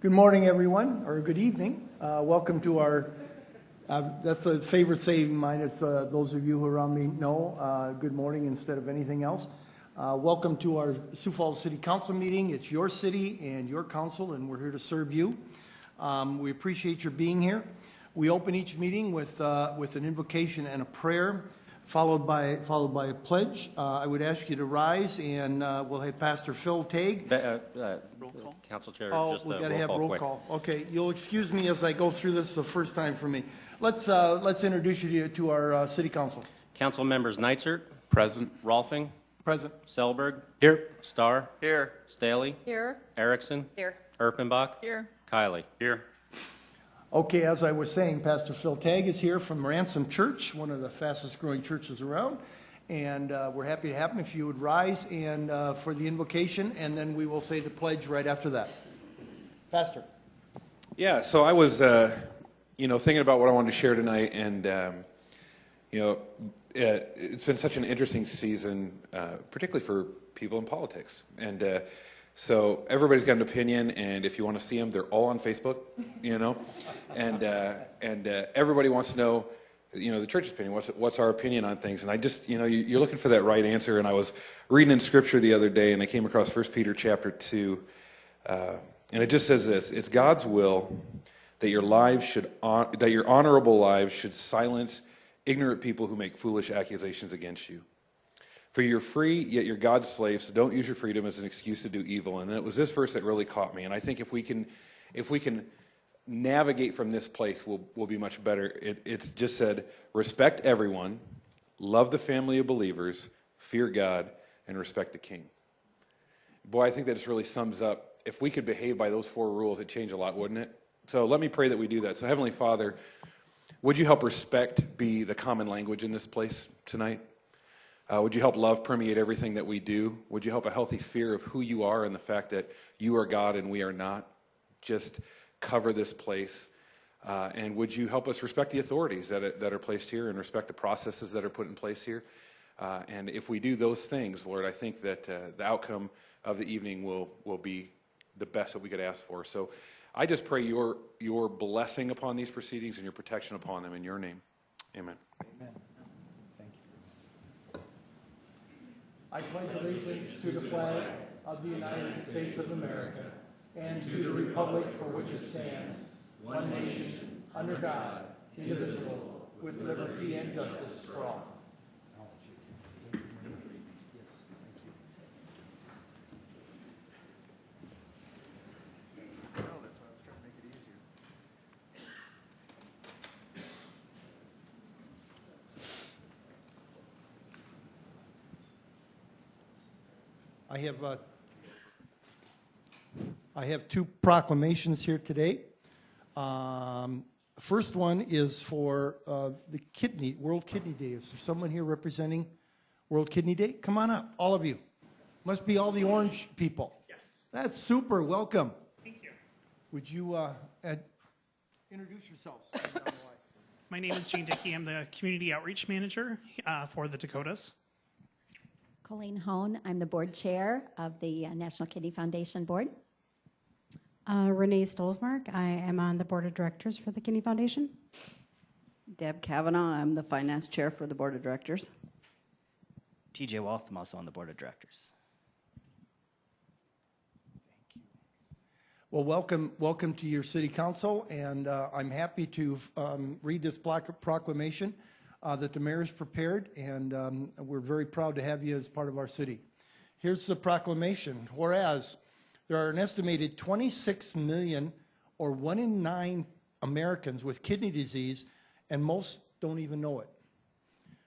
Good morning, everyone, or good evening. Welcome to our, that's a favorite saying of mine, it's those of you who around me know, good morning instead of anything else. Welcome to our Sioux Falls City Council meeting. It's your city and your council, and we're here to serve you. We appreciate your being here. We open each meeting with an invocation and a prayer, followed by a pledge. I would ask you to rise, and we'll have Pastor Phil Tague. Council Chair, just we got to have roll call. Okay, you'll excuse me as I go through this. The first time for me. Let's introduce you to our City Council. Council members: Neitzert, present. Rolfing, present. Selberg, here. Starr, here. Staley, here. Erickson, here. Erpenbach, here. Kiley, here. Okay, as I was saying, Pastor Phil Tague is here from Ransom Church, one of the fastest growing churches around. And we're happy to have him. If you would rise and for the invocation, and then we will say the pledge right after that. Pastor. Yeah, so I was, thinking about what I wanted to share tonight, and, it's been such an interesting season, particularly for people in politics. And so everybody's got an opinion, and if you want to see them, they're all on Facebook, and everybody wants to know, the church's opinion, what's our opinion on things. And I just, you're looking for that right answer. And I was reading in Scripture the other day, and I came across 1 Peter chapter 2, and it just says this: it's God's will that your honorable lives should silence ignorant people who make foolish accusations against you. For you're free, yet you're God's slave, so don't use your freedom as an excuse to do evil. And it was this verse that really caught me. And I think if we can navigate from this place, we'll be much better. It's just said, respect everyone, love the family of believers, fear God, and respect the king. Boy, I think that just really sums up, if we could behave by those 4 rules, it'd change a lot, wouldn't it? So let me pray that we do that. So Heavenly Father, would you help respect be the common language in this place tonight? Would you help love permeate everything that we do? Would you help a healthy fear of who you are and the fact that you are God and we are not? Just cover this place. And would you help us respect the authorities that are placed here and respect the processes that are put in place here? And if we do those things, Lord, I think that the outcome of the evening will be the best that we could ask for. So I just pray your blessing upon these proceedings and your protection upon them in your name. Amen. Amen. Thank you. I pledge allegiance to the flag of the United States of America and to the republic for which it stands, one nation, under God, indivisible, with liberty and justice for all. I have 2 proclamations here today. First one is for the World Kidney Day. Is there someone here representing World Kidney Day? Come on up, all of you. Must be all the orange people. Yes. That's super. Welcome. Thank you. Would you introduce yourselves? My name is Gene Dickey. I'm the Community Outreach Manager for the Dakotas. Colleen Hone. I'm the board chair of the National Kidney Foundation Board. Renee Stolzmark. I am on the board of directors for the Kidney Foundation. Deb Kavanaugh. I'm the finance chair for the board of directors. TJ Wolf. I'm also on the board of directors. Thank you. Well, welcome to your city council, and I'm happy to read this proclamation that the mayor has prepared, and we're very proud to have you as part of our city. Here's the proclamation. Whereas there are an estimated 26 million, or 1 in 9 Americans with kidney disease, and most don't even know it.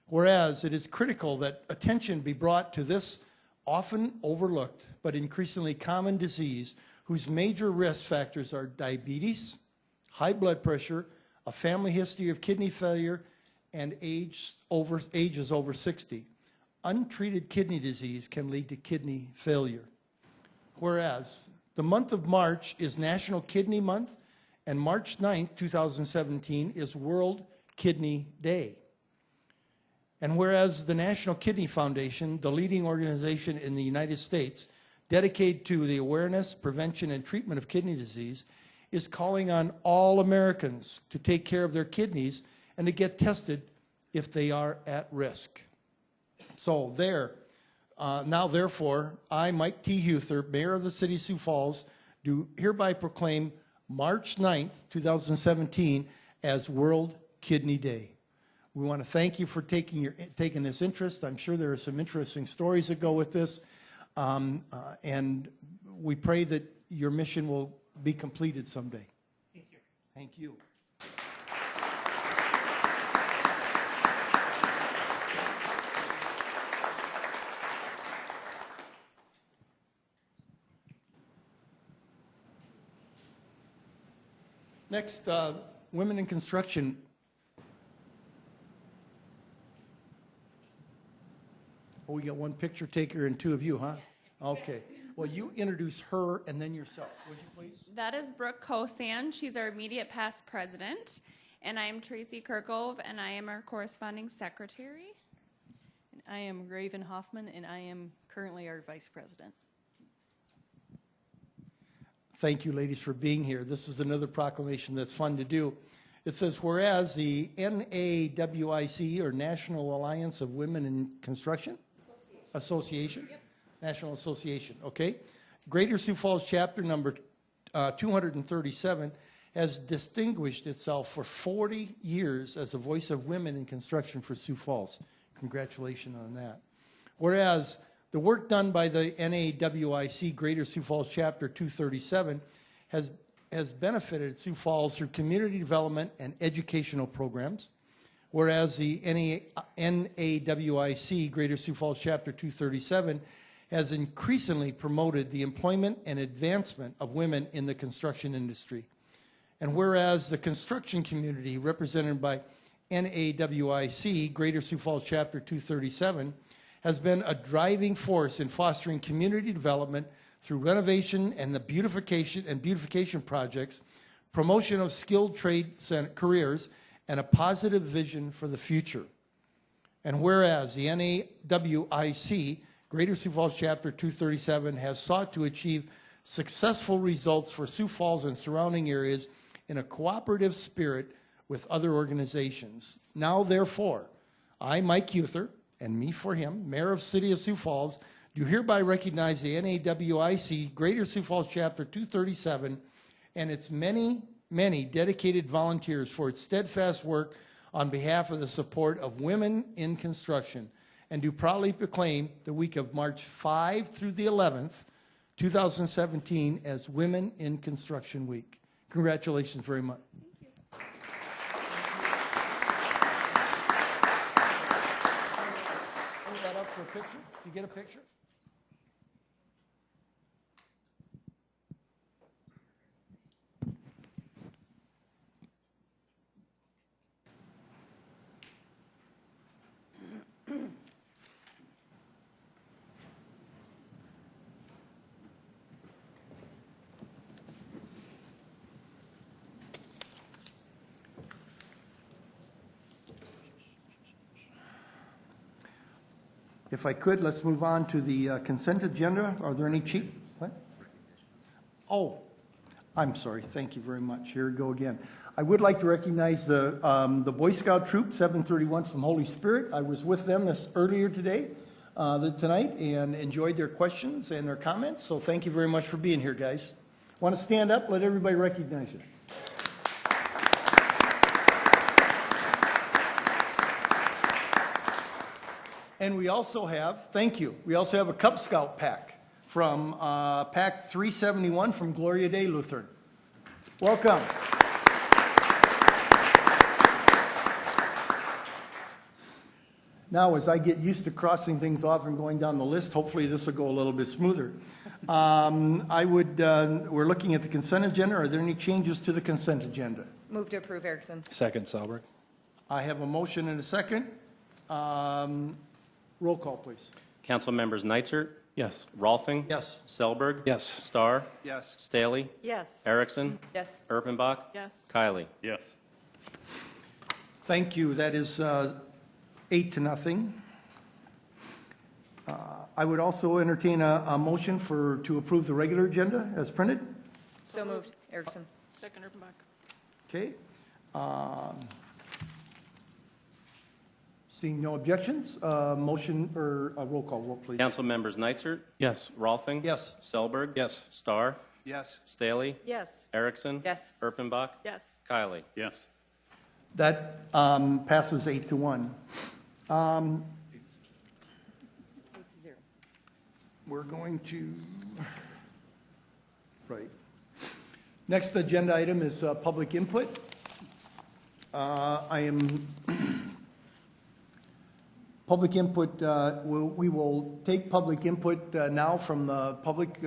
Whereas it is critical that attention be brought to this often overlooked but increasingly common disease, whose major risk factors are diabetes, high blood pressure, a family history of kidney failure, and ages over 60. Untreated kidney disease can lead to kidney failure. Whereas the month of March is National Kidney Month, and March 9th, 2017 is World Kidney Day. And whereas the National Kidney Foundation, the leading organization in the United States dedicated to the awareness, prevention, and treatment of kidney disease, is calling on all Americans to take care of their kidneys and to get tested if they are at risk. So now therefore, I, Mike T. Huther, Mayor of the City of Sioux Falls, do hereby proclaim March 9th, 2017 as World Kidney Day. We want to thank you for taking this interest. I'm sure there are some interesting stories that go with this. And we pray that your mission will be completed someday. Thank you. Thank you. Next, women in construction. Oh, we got one picture taker and two of you, huh? Okay. Well, you introduce her and then yourself, would you please? That is Brooke Kosan. She's our immediate past president. And I am Tracy Kirkove, and I am our corresponding secretary. And I am Raven Hoffman, and I am currently our vice president. Thank you, ladies, for being here. This is another proclamation that's fun to do. It says, whereas the NAWIC, or National Alliance of Women in Construction? Association? Yep. National Association, okay. Greater Sioux Falls chapter number 237 has distinguished itself for 40 years as a voice of women in construction for Sioux Falls. Congratulations on that. Whereas the work done by the NAWIC Greater Sioux Falls chapter 237 has benefited Sioux Falls through community development and educational programs. Whereas the NAWIC Greater Sioux Falls chapter 237 has increasingly promoted the employment and advancement of women in the construction industry. And whereas the construction community represented by NAWIC Greater Sioux Falls chapter 237 has been a driving force in fostering community development through renovation and the beautification projects, promotion of skilled trade careers, and a positive vision for the future. And whereas the NAWIC Greater Sioux Falls chapter 237 has sought to achieve successful results for Sioux Falls and surrounding areas in a cooperative spirit with other organizations. Now, therefore, I, Mike Huther, and me for him, Mayor of City of Sioux Falls, do hereby recognize the NAWIC Greater Sioux Falls chapter 237 and its many, many dedicated volunteers for its steadfast work on behalf of the support of women in construction, and do proudly proclaim the week of March 5 through the 11th, 2017 as Women in Construction Week. Congratulations very much. Hold that up for a picture. Did you get a picture? If I could, let's move on to the consent agenda. Are there any what? Oh, I'm sorry. Thank you very much. Here we go again. I would like to recognize the Boy Scout Troop 731 from Holy Spirit. I was with them earlier tonight, and enjoyed their questions and their comments. So thank you very much for being here, guys. Want to stand up? Let everybody recognize you. And we also have, thank you, we also have a Cub Scout pack from Pack 371 from Gloria Day Lutheran. Welcome. Now, as I get used to crossing things off and going down the list, hopefully this will go a little bit smoother. We're looking at the consent agenda. Are there any changes to the consent agenda? Move to approve, Erickson. Second, Salberg. I have a motion and a second. Roll call, please. Council members Nitzert, Yes. Rolfing. Yes. Selberg. Yes. Starr. Yes. Staley. Yes. Erickson. Yes. Erpenbach. Yes. Kiley. Yes. Thank you. That is 8-0. I would also entertain a motion to approve the regular agenda as printed. So moved, Erickson. Second, Erpenbach. Okay. Seeing no objections, motion or a roll call vote, please. Council members Nitzert, Yes. Rolfing. Yes. Selberg. Yes. Starr. Yes. Staley. Yes. Erickson. Yes. Erpenbach. Yes. Kiley. Yes. That passes 8-1. 8-0. We're going to, right. Next agenda item is public input. Public input, we will take public input now from the public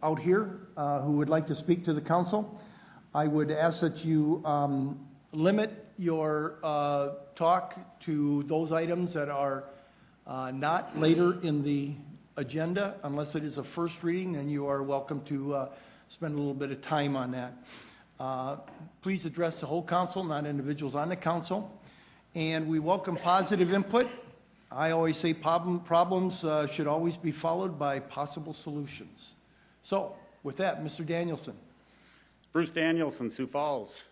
out here who would like to speak to the council. I would ask that you limit your talk to those items that are not later in the agenda. Unless it is a first reading, then you are welcome to spend a little bit of time on that. Please address the whole council, not individuals on the council. And we welcome positive input. I always say problems should always be followed by possible solutions. So, with that, Mr. Danielson. Bruce Danielson, Sioux Falls.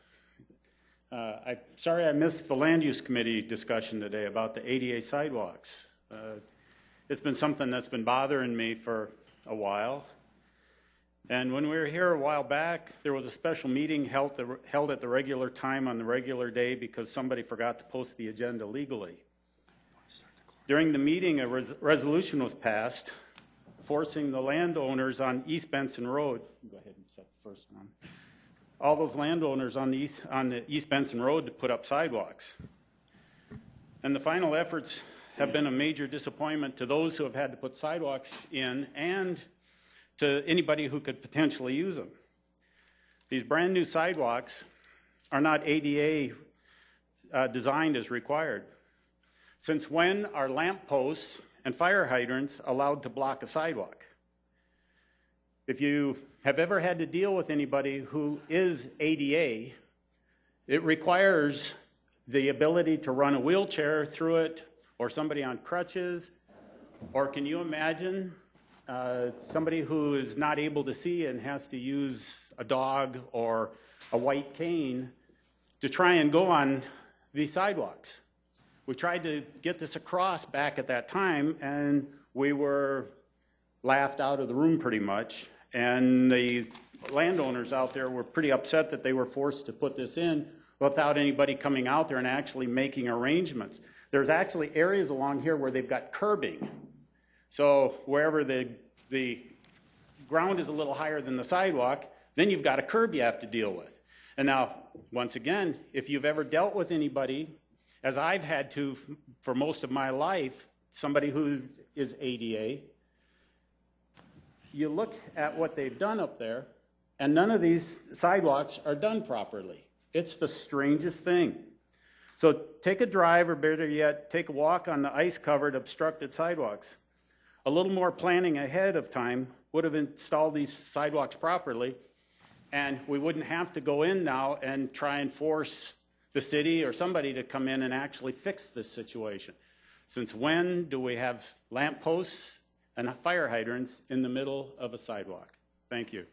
Sorry I missed the Land Use Committee discussion today about the ADA sidewalks. It's been something that's been bothering me for a while. And when we were here a while back, there was a special meeting held at the regular time on the regular day because somebody forgot to post the agenda legally. During the meeting, a resolution was passed forcing the landowners on East Benson Road, go ahead and set the first one, all those landowners on the East Benson Road to put up sidewalks. And the final efforts have been a major disappointment to those who have had to put sidewalks in and to anybody who could potentially use them. These brand new sidewalks are not ADA designed as required. Since when are lamp posts and fire hydrants allowed to block a sidewalk? If you have ever had to deal with anybody who is ADA, it requires the ability to run a wheelchair through it, or somebody on crutches, or can you imagine somebody who is not able to see and has to use a dog or a white cane to try and go on these sidewalks? We tried to get this across back at that time, and we were laughed out of the room pretty much. And the landowners out there were pretty upset that they were forced to put this in without anybody coming out there and actually making arrangements. There's actually areas along here where they've got curbing. So wherever the ground is a little higher than the sidewalk, then you've got a curb you have to deal with. And now, once again, if you've ever dealt with anybody, as I've had to for most of my life, somebody who is ADA, you look at what they've done up there, and none of these sidewalks are done properly. It's the strangest thing. So take a drive, or better yet, take a walk on the ice-covered, obstructed sidewalks. A little more planning ahead of time would have installed these sidewalks properly, and we wouldn't have to go in now and try and force the city or somebody to come in and actually fix this situation. Since when do we have lamp posts and fire hydrants in the middle of a sidewalk? Thank you.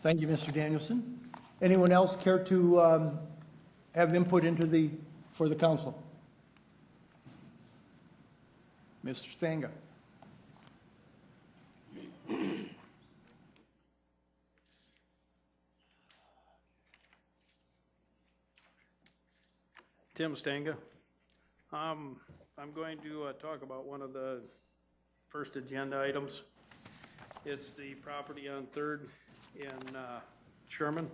Thank you, Mr. Danielson. Anyone else care to have input for the council? Mr. Stanga. Tim Stanga. I'm going to talk about one of the first agenda items. It's the property on 3rd in Sherman,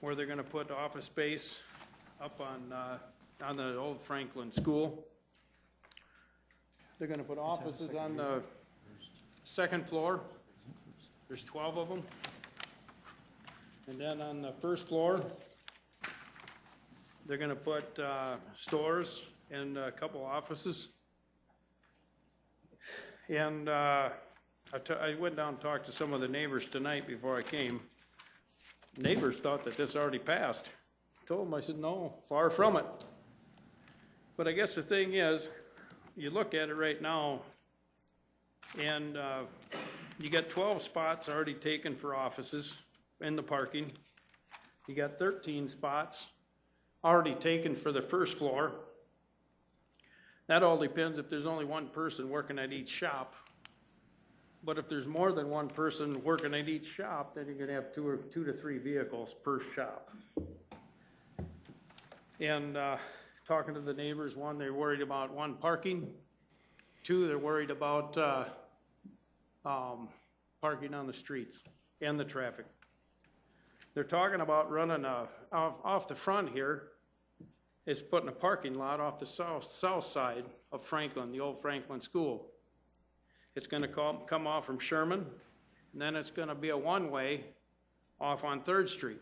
where they're going to put office space up on the old Franklin School. They're going to put offices on the 2nd floor. There's 12 of them. And then on the 1st floor, they're going to put stores and a couple offices. And I went down and talked to some of the neighbors tonight before I came. Neighbors thought that this already passed. I told them, I said, no, far from it. But I guess the thing is, you look at it right now, and you got 12 spots already taken for offices. in the parking. You got 13 spots already taken for the first floor. That all depends if there's only one person working at each shop. But if there's more than one person working at each shop, then you're gonna have two to three vehicles per shop. And talking to the neighbors, one, they're worried about one, parking. Two, they're worried about parking on the streets and the traffic. They're talking about running off the front here, is putting a parking lot off the south side of Franklin, the old Franklin School. It's gonna come off from Sherman, and then it's gonna be a one-way off on 3rd Street.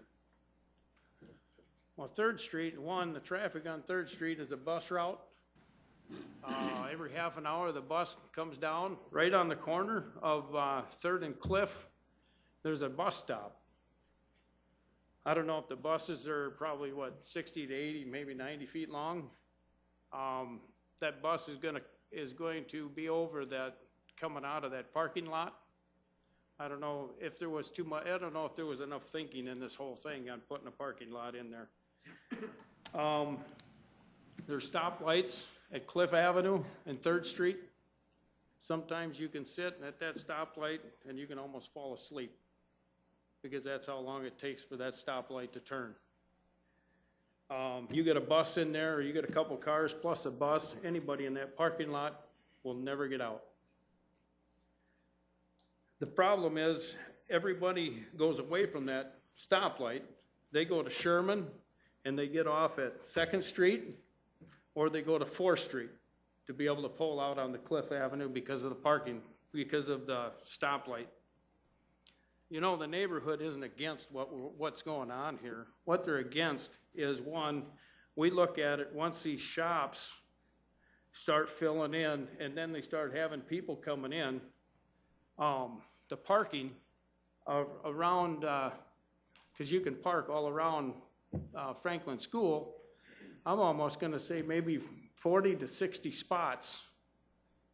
Well, 3rd Street, the traffic on 3rd Street is a bus route. Every half an hour, the bus comes down right on the corner of 3rd and Cliff. There's a bus stop. I don't know if the buses are probably, 60 to 80, maybe 90 feet long. That bus is going to be over that, coming out of that parking lot. I don't know if there was too much, I don't know if there was enough thinking in this whole thing on putting a parking lot in there. There's stoplights at Cliff Avenue and 3rd Street. Sometimes you can sit at that stoplight and you can almost fall asleep because that's how long it takes for that stoplight to turn. You get a bus in there, or you get a couple cars plus a bus, anybody in that parking lot will never get out. The problem is everybody goes away from that stoplight. They go to Sherman and they get off at 2nd Street, or they go to 4th Street to be able to pull out on the Cliff Avenue because of the parking, because of the stoplight. You know, the neighborhood isn't against what's going on here. What they're against is, one, we look at it, once these shops start filling in and then they start having people coming in, the parking around, because you can park all around Franklin School, I'm almost going to say maybe 40 to 60 spots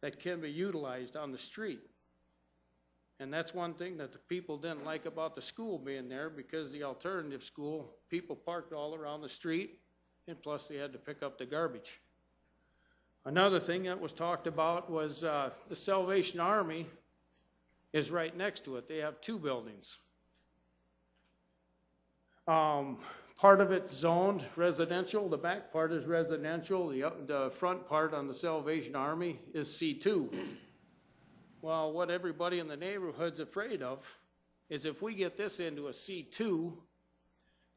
that can be utilized on the street. And that's one thing that the people didn't like about the school being there, because the alternative school, people parked all around the street, and plus they had to pick up the garbage. Another thing that was talked about was the Salvation Army is right next to it. They have 2 buildings. Part of it's zoned residential. The back part is residential. The front part on the Salvation Army is C2. Well, what everybody in the neighborhood's afraid of is if we get this into a C2,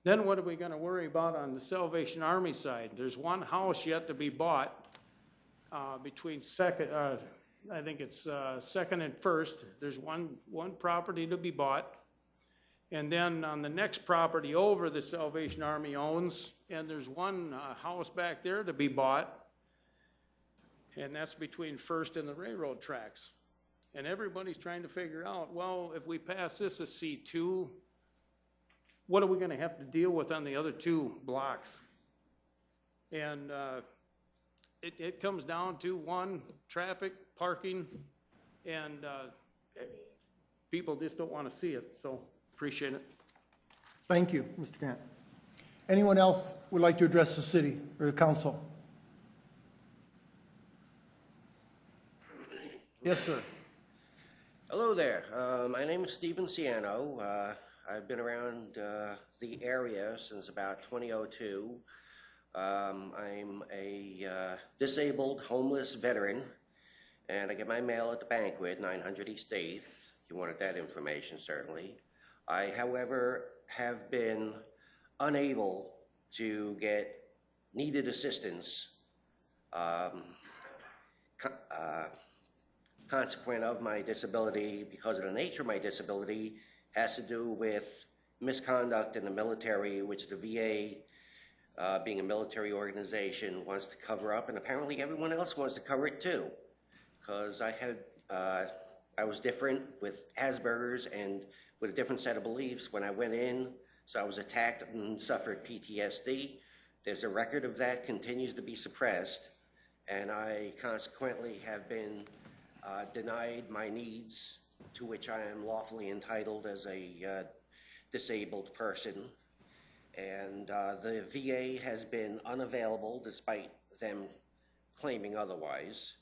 then what are we going to worry about on the Salvation Army side? There's one house yet to be bought between I think it's 2nd and 1st. There's one property to be bought. And then on the next property over, the Salvation Army owns, and there's one house back there to be bought, and that's between 1st and the railroad tracks. And everybody's trying to figure out, well, if we pass this as C2, what are we going to have to deal with on the other 2 blocks? And it comes down to, one, traffic, parking, and people just don't want to see it, so appreciate it. Thank you, Mr. Grant. Anyone else would like to address the city or the council? Yes, sir. Hello there. My name is Stephen Ciano. I've been around the area since about 2002. I'm a disabled, homeless veteran, and I get my mail at the banquet, 900 East 8th. You wanted that information, certainly. I, however, have been unable to get needed assistance consequent of my disability, because of the nature of my disability, has to do with misconduct in the military, which the VA, being a military organization, wants to cover up, and apparently everyone else wants to cover it too. Because I was different with Asperger's and with a different set of beliefs when I went in, so I was attacked and suffered PTSD. There's a record of that, continues to be suppressed, and I consequently have been denied my needs to which I am lawfully entitled as a disabled person, and the VA has been unavailable despite them claiming otherwise.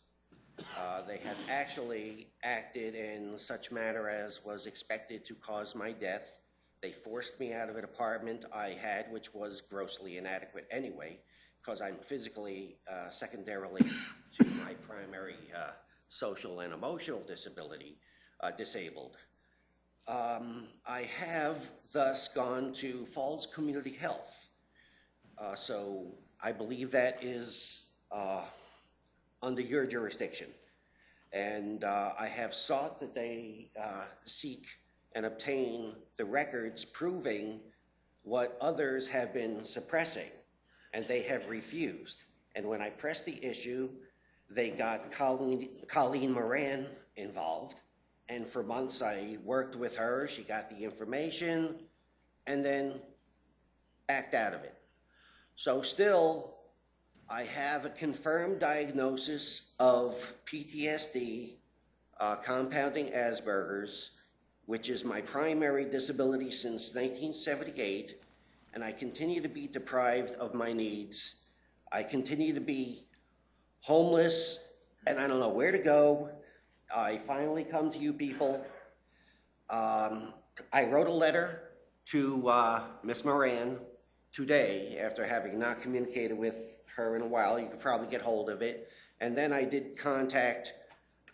They have actually acted in such manner as was expected to cause my death. They forced me out of an apartment I had, which was grossly inadequate anyway, because I'm physically, secondarily to my primary social and emotional disability, disabled. I have thus gone to Falls Community Health. So I believe that is under your jurisdiction. And I have sought that they seek and obtain the records proving what others have been suppressing, and they have refused. And when I pressed the issue, they got Colleen Moran involved, and for months I worked with her. She got the information and then backed out of it. So still, I have a confirmed diagnosis of PTSD, compounding Asperger's, which is my primary disability since 1978, and I continue to be deprived of my needs. I continue to be homeless, and I don't know where to go. I finally come to you people. I wrote a letter to Ms. Moran today after having not communicated with her in a while. You could probably get hold of it. And then I did contact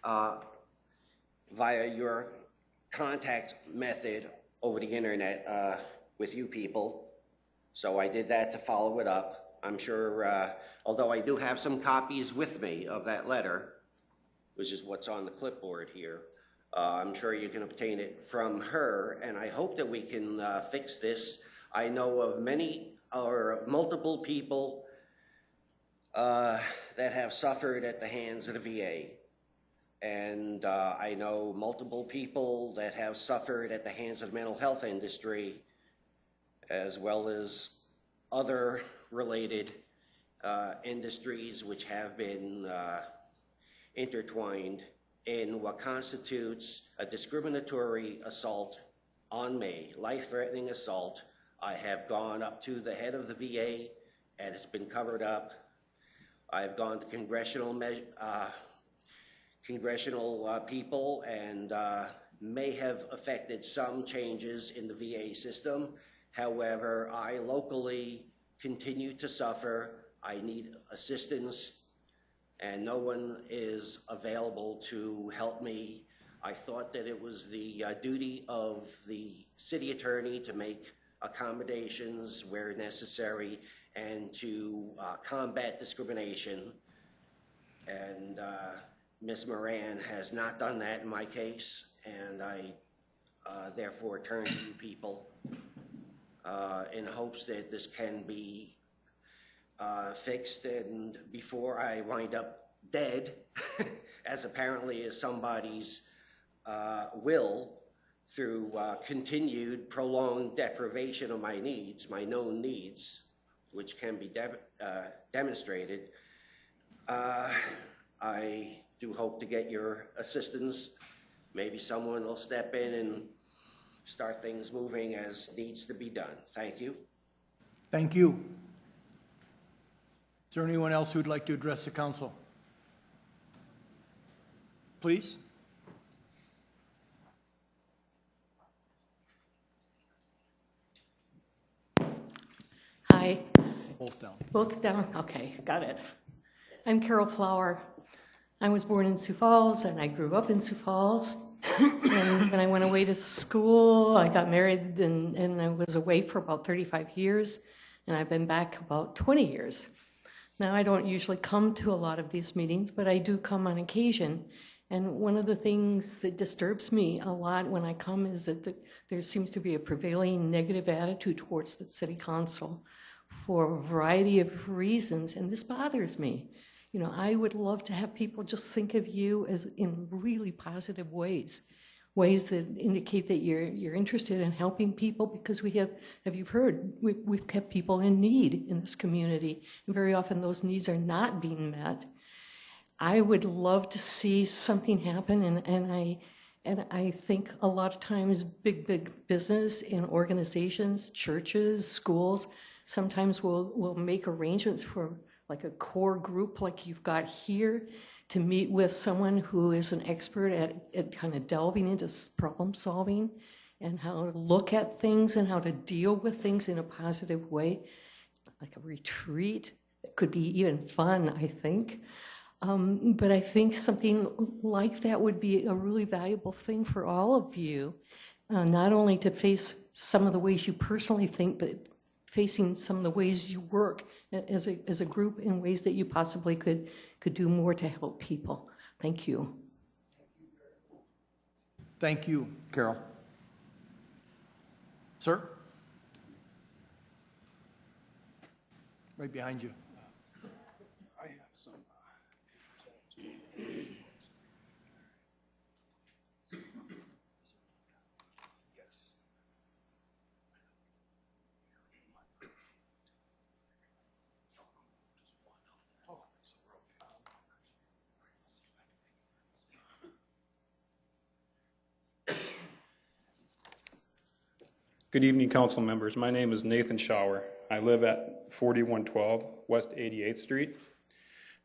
via your contact method over the internet with you people. So I did that to follow it up. I'm sure, although I do have some copies with me of that letter, which is what's on the clipboard here, I'm sure you can obtain it from her, and I hope that we can fix this. I know of many or multiple people that have suffered at the hands of the VA. And I know multiple people that have suffered at the hands of the mental health industry, as well as other related industries which have been intertwined in what constitutes a discriminatory assault on me, life-threatening assault. I have gone up to the head of the VA, and it's been covered up. I've gone to congressional people, and may have affected some changes in the VA system. However, I locally continue to suffer. I need assistance, and no one is available to help me. I thought that it was the duty of the city attorney to make accommodations where necessary and to combat discrimination. And Ms. Moran has not done that in my case, and I therefore turn to you people in hopes that this can be fixed, and before I wind up dead, as apparently is somebody's will, through continued prolonged deprivation of my needs, my known needs, which can be demonstrated. I do hope to get your assistance. Maybe someone will step in and start things moving as needs to be done. Thank you. Thank you. Is there anyone else who would like to address the council? Please. Hi. Both down. Both down? Okay, got it. I'm Carol Flower. I was born in Sioux Falls, and I grew up in Sioux Falls. And when I went away to school, I got married, and I was away for about 35 years, and I've been back about 20 years. Now, I don't usually come to a lot of these meetings, but I do come on occasion. And one of the things that disturbs me a lot when I come is that there seems to be a prevailing negative attitude towards the city council for a variety of reasons, and this bothers me. You know, I would love to have people just think of you as in really positive ways that indicate that you're interested in helping people, because we have you heard, we've kept people in need in this community, and very often those needs are not being met. I would love to see something happen, and And I think a lot of times big business and organizations, churches, schools, sometimes will make arrangements for like a core group like you've got here to meet with someone who is an expert at kind of delving into problem solving and how to look at things and how to deal with things in a positive way, like a retreat. It could be even fun, I think. But I think something like that would be a really valuable thing for all of you, not only to face some of the ways you personally think, but facing some of the ways you work as a group in ways that you possibly could do more to help people. Thank you. Thank you, Carol. Sir? Right behind you. I have some. Good evening, council members. My name is Nathan Schauer. I live at 4112 West 88th Street,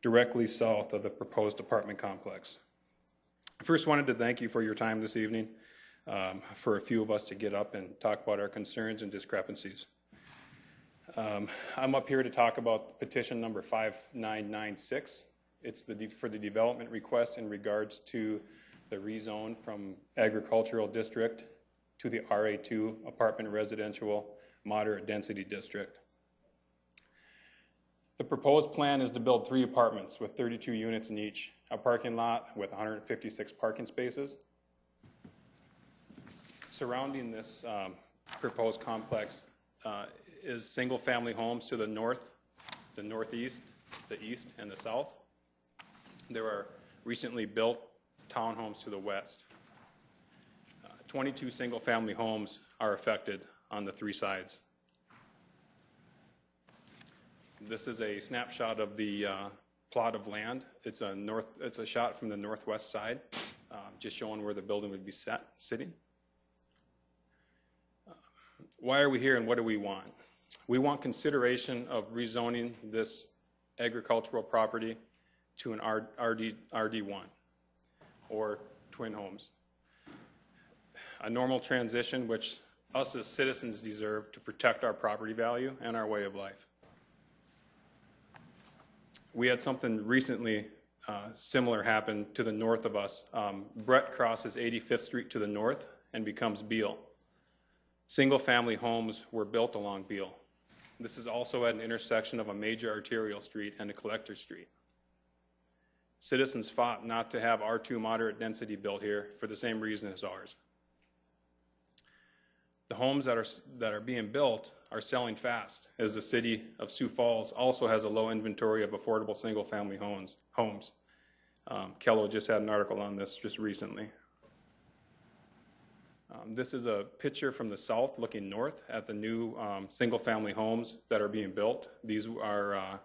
directly south of the proposed apartment complex. I first wanted to thank you for your time this evening, for a few of us to get up and talk about our concerns and discrepancies. I'm up here to talk about petition number 5996. It's for the development request in regards to the rezone from agricultural district to the RA2 apartment residential moderate density district. The proposed plan is to build 3 apartments with 32 units in each, a parking lot with 156 parking spaces. Surrounding this proposed complex is single family homes to the north, the northeast, the east, and the south. There are recently built townhomes to the west. 22 single-family homes are affected on the 3 sides. This is a snapshot of the plot of land. It's a shot from the northwest side, just showing where the building would be sitting. Why are we here and what do we want? We want consideration of rezoning this agricultural property to an RD1 or twin homes. A normal transition which us as citizens deserve to protect our property value and our way of life. We had something recently similar happen to the north of us. Brett crosses 85th Street to the north and becomes Beale. Single family homes were built along Beale. This is also at an intersection of a major arterial street and a collector street. Citizens fought not to have R2 moderate density built here for the same reason as ours. The homes that are being built are selling fast, as the City of Sioux Falls also has a low inventory of affordable single-family homes. Kello just had an article on this just recently. This is a picture from the south looking north at the new single-family homes that are being built. These are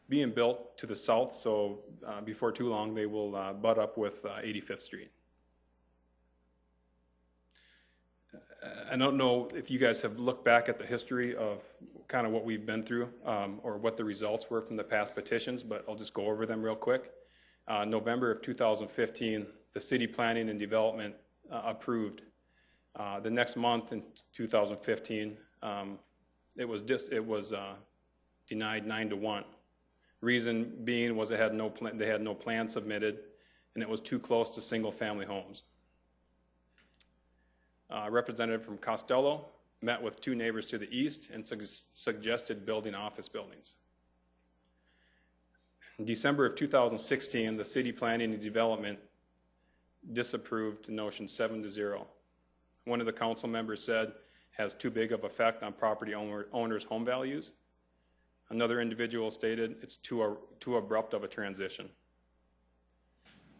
being built to the south, so before too long they will butt up with 85th Street. I don't know if you guys have looked back at the history of kind of what we've been through or what the results were from the past petitions, but I'll just go over them real quick. November of 2015, the City Planning and Development approved. The next month in 2015, it was denied 9-1. Reason being was they had no plan submitted, and it was too close to single-family homes. Representative from Costello met with 2 neighbors to the east and suggested building office buildings. In December of 2016, the City Planning and Development disapproved the notion 7-0. One of the council members said has too big of effect on property owners' home values. Another individual stated it's too abrupt of a transition.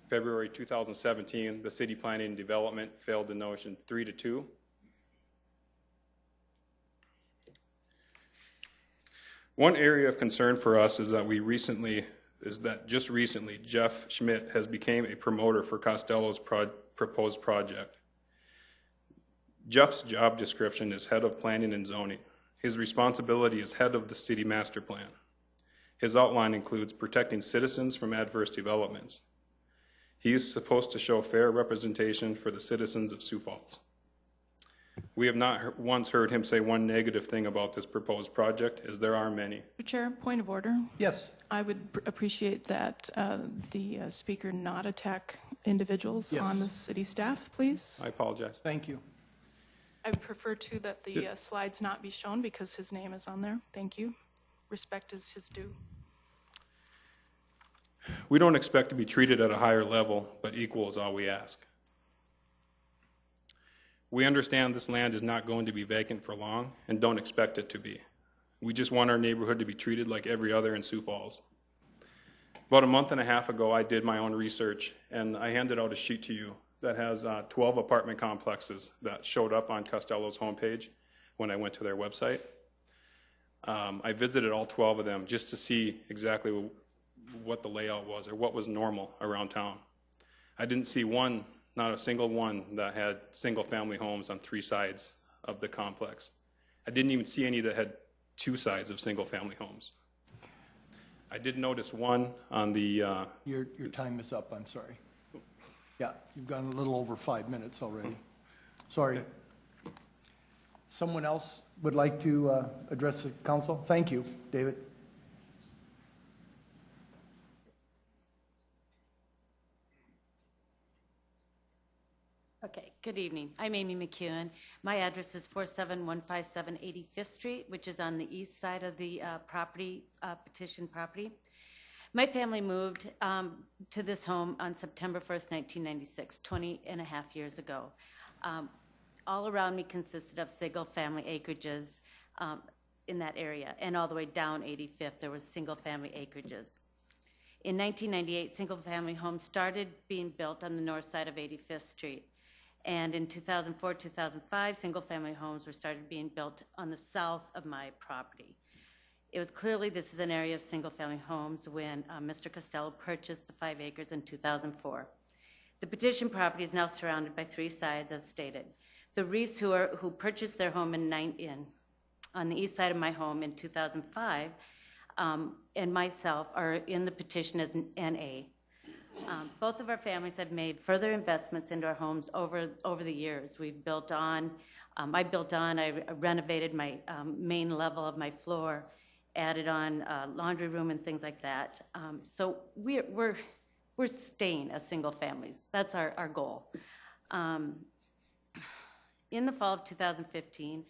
February 2017, the City Planning and Development failed the notion 3-2. One area of concern for us is that just recently, Jeff Schmidt has become a promoter for Costello's proposed project. Jeff's job description is head of planning and zoning. His responsibility is head of the city master plan. His outline includes protecting citizens from adverse developments. He is supposed to show fair representation for the citizens of Sioux Falls. We have not once heard him say one negative thing about this proposed project, as there are many. Mr. Chair, point of order. Yes. I would appreciate that the speaker not attack individuals on the city staff, please. I apologize. Thank you. I would prefer, too, that the slides not be shown because his name is on there. Thank you. Respect is his due. We don't expect to be treated at a higher level, but equal is all we ask. We understand this land is not going to be vacant for long and don't expect it to be. We just want our neighborhood to be treated like every other in Sioux Falls. About a month and a half ago, I did my own research, and I handed out a sheet to you that has 12 apartment complexes that showed up on Costello's homepage when I went to their website. I visited all 12 of them just to see exactly what the layout was or what was normal around town. I didn't see one, not a single one, that had single-family homes on 3 sides of the complex. I didn't even see any that had 2 sides of single-family homes. I did notice one on the... Your time is up, I'm sorry. Yeah, you've gone a little over 5 minutes already. Sorry. Okay. Someone else would like to address the council? Thank you, David. Okay, good evening. I'm Amy McEwen. My address is 47157 85th Street, which is on the east side of the petition property. My family moved to this home on September 1st, 1996, 20 and a half years ago. All around me consisted of single-family acreages in that area, and all the way down 85th, there was single-family acreages. In 1998, single-family homes started being built on the north side of 85th Street. And in 2004, 2005, single-family homes were started being built on the south of my property. It was clearly this is an area of single-family homes when Mr. Costello purchased the 5 acres in 2004. The petition property is now surrounded by 3 sides, as stated. The Reefs, who purchased their home on the east side of my home in 2005, and myself are in the petition as NA. Both of our families have made further investments into our homes over the years. We've built on. I renovated my main level of my floor, added on laundry room and things like that. So we're staying as single families. That's our goal. In the fall of 2015,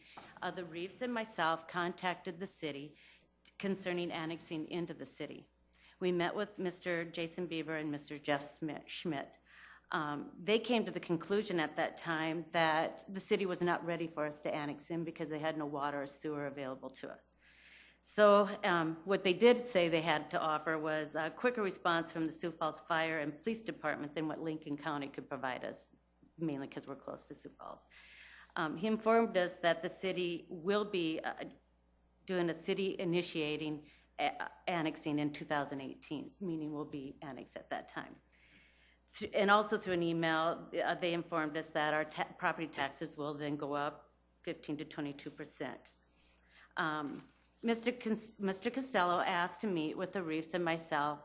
the Reefs and myself contacted the city concerning annexing into the city. We met with Mr. Jason Bieber and Mr. Jeff Schmidt. They came to the conclusion at that time that the city was not ready for us to annex in because they had no water or sewer available to us. So what they did say they had to offer was a quicker response from the Sioux Falls Fire and Police Department than what Lincoln County could provide us, mainly because we're close to Sioux Falls. He informed us that the city will be doing a city initiating annexing in 2018, meaning we'll be annexed at that time. And also through an email, they informed us that our property taxes will then go up 15 to 22%. Mr. Costello asked to meet with the Reefs and myself,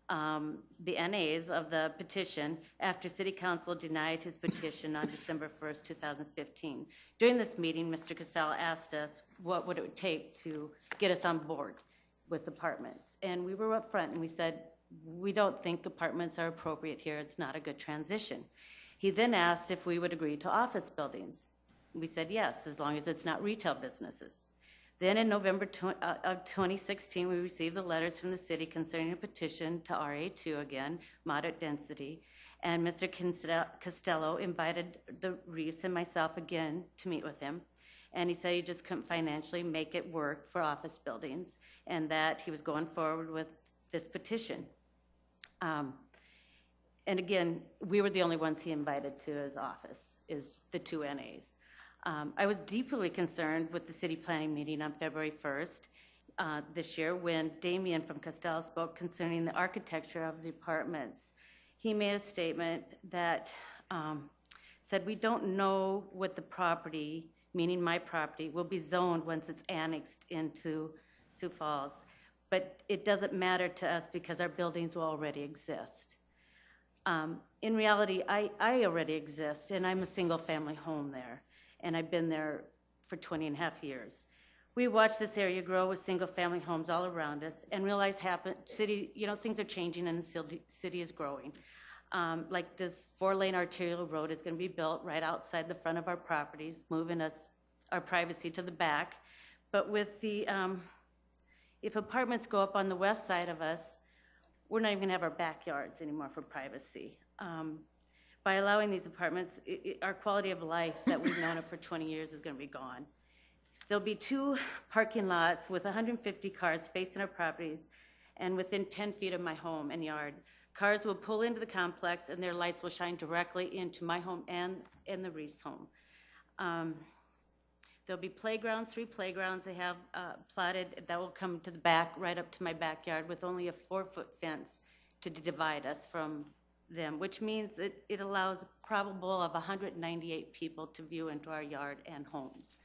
the NAs of the petition, after City Council denied his petition on December 1st, 2015. During this meeting, Mr. Costello asked us what would it would take to get us on board with apartments. And we were up front and we said, we don't think apartments are appropriate here. It's not a good transition. He then asked if we would agree to office buildings. We said yes, as long as it's not retail businesses. Then in November of 2016, we received the letters from the city concerning a petition to RA2 again, moderate density, and Mr. Costello invited the Reefs and myself again to meet with him. And he said he just couldn't financially make it work for office buildings and that he was going forward with this petition. And again, we were the only ones he invited to his office, is the 2 NAs. I was deeply concerned with the city planning meeting on February 1st this year when Damien from Costello spoke concerning the architecture of the apartments. He made a statement that said, we don't know what the property, meaning my property, will be zoned once it's annexed into Sioux Falls. But it doesn't matter to us because our buildings will already exist. In reality, I already exist, and I'm a single-family home there, and I've been there for 20 and a half years. We watched this area grow with single-family homes all around us and realized things are changing and the city is growing. Like this 4-lane arterial road is going to be built right outside the front of our properties, moving our privacy to the back. But with the, if apartments go up on the west side of us, we're not even going to have our backyards anymore for privacy. By allowing these apartments, our quality of life that we've known it for 20 years is going to be gone. There'll be 2 parking lots with 150 cars facing our properties and within 10 feet of my home and yard. Cars will pull into the complex and their lights will shine directly into my home and the Reese home. There'll be playgrounds, 3 playgrounds they have plotted that will come to the back, right up to my backyard with only a 4-foot fence to divide us from them, which means that it allows a probable of 198 people to view into our yard and homes.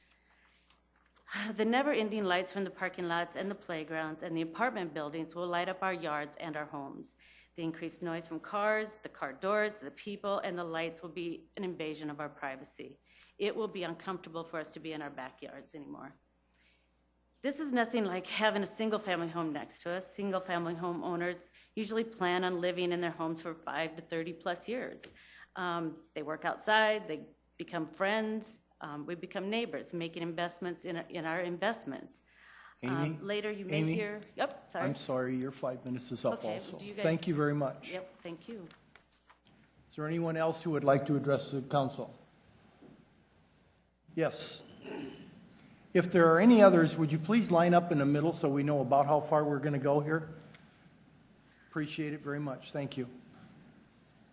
The never-ending lights from the parking lots and the playgrounds and the apartment buildings will light up our yards and our homes. The increased noise from cars, the car doors, the people, and the lights will be an invasion of our privacy. It will be uncomfortable for us to be in our backyards anymore. This is nothing like having a single-family home next to us. Single-family homeowners usually plan on living in their homes for 5 to 30-plus years. They work outside, they become friends, we become neighbors, making investments in our investments. Amy? Later you may Amy? hear, yep, sorry. I'm sorry, your 5 minutes is up Okay, also. do you guys- Thank you very much. Yep, thank you. Is there anyone else who would like to address the council? Yes. If there are any others, would you please line up in the middle so we know about how far we're going to go here? Appreciate it very much. Thank you.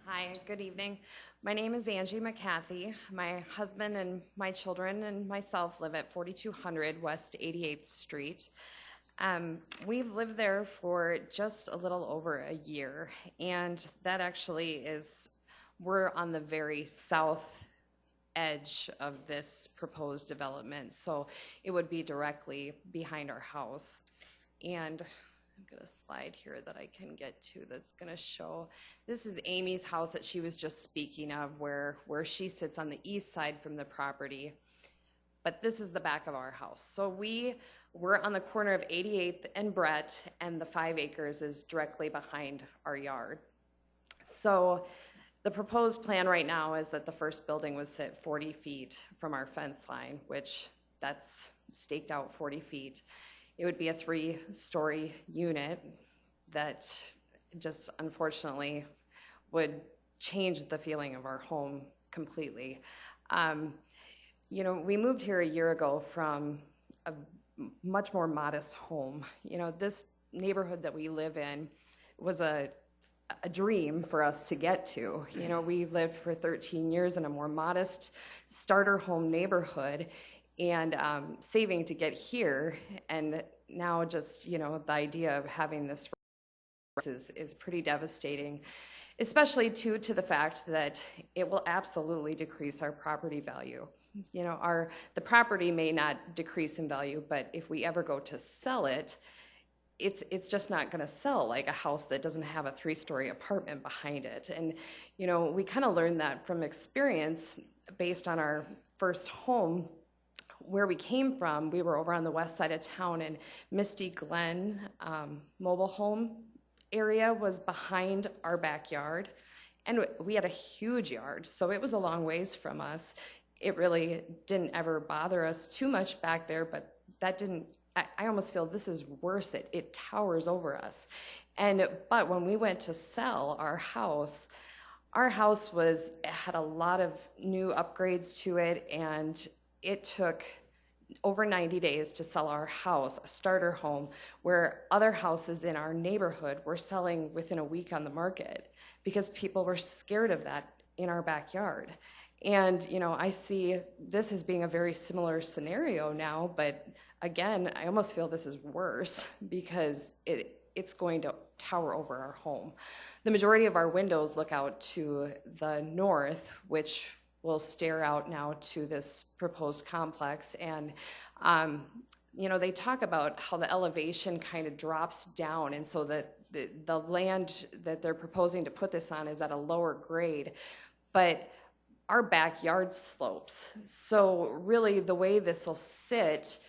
Hi, good evening. My name is Angie McAfee. My husband and my children and myself live at 4200 West 88th Street. We've lived there for just a little over a year, and that actually is, we're on the very south edge of this proposed development, so it would be directly behind our house. And I've got a slide here that I can get to that's going to show. This is Amy's house that she was just speaking of, where she sits on the east side from the property. But this is the back of our house. So we're on the corner of 88th and Brett, and the 5 acres is directly behind our yard. So the proposed plan right now is that the first building would sit 40 feet from our fence line, which that's staked out 40 feet. It would be a 3-story unit that just unfortunately would change the feeling of our home completely. You know, we moved here a year ago from a much more modest home. You know, this neighborhood that we live in was a dream for us to get to. You know, we lived for 13 years in a more modest starter home neighborhood, and saving to get here, and now just, you know, the idea of having this is pretty devastating, especially to the fact that it will absolutely decrease our property value. You know, the property may not decrease in value, but if we ever go to sell it, it's just not going to sell like a house that doesn't have a 3-story apartment behind it. And, you know, we kind of learned that from experience based on our first home. Where we came from, we were over on the west side of town, and Misty Glen mobile home area was behind our backyard, and we had a huge yard, so it was a long ways from us. It really didn't ever bother us too much back there, but that didn't, I almost feel this is worse. It towers over us. But when we went to sell our house had a lot of new upgrades to it, and it took over 90 days to sell our house, a starter home, where other houses in our neighborhood were selling within a week on the market because people were scared of that in our backyard. And, you know, I see this as being a very similar scenario now, but again, I almost feel this is worse because it's going to tower over our home. The majority of our windows look out to the north, which will stare out now to this proposed complex. And you know, they talk about how the elevation kind of drops down, and so that the land that they're proposing to put this on is at a lower grade, but our backyard slopes. So really the way this will sit,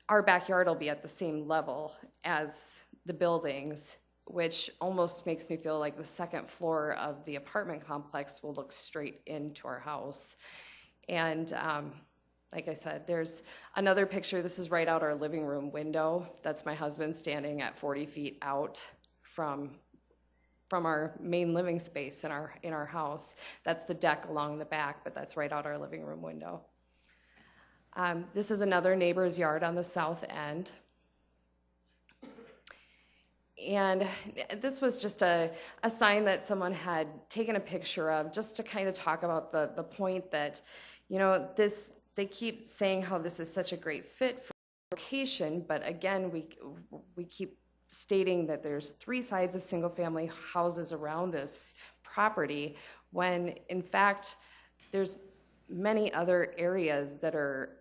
our backyard will be at the same level as the buildings, which almost makes me feel like the second floor of the apartment complex will look straight into our house. And like I said, there's another picture. This is right out our living room window. That's my husband standing at 40 feet out from our main living space in our house. That's the deck along the back, but that's right out our living room window. This is another neighbor's yard on the south end. And this was just a sign that someone had taken a picture of, just to kind of talk about the point that, you know, they keep saying how this is such a great fit for location, but again, we keep stating that there's 3 sides of single-family houses around this property, when in fact there's many other areas that are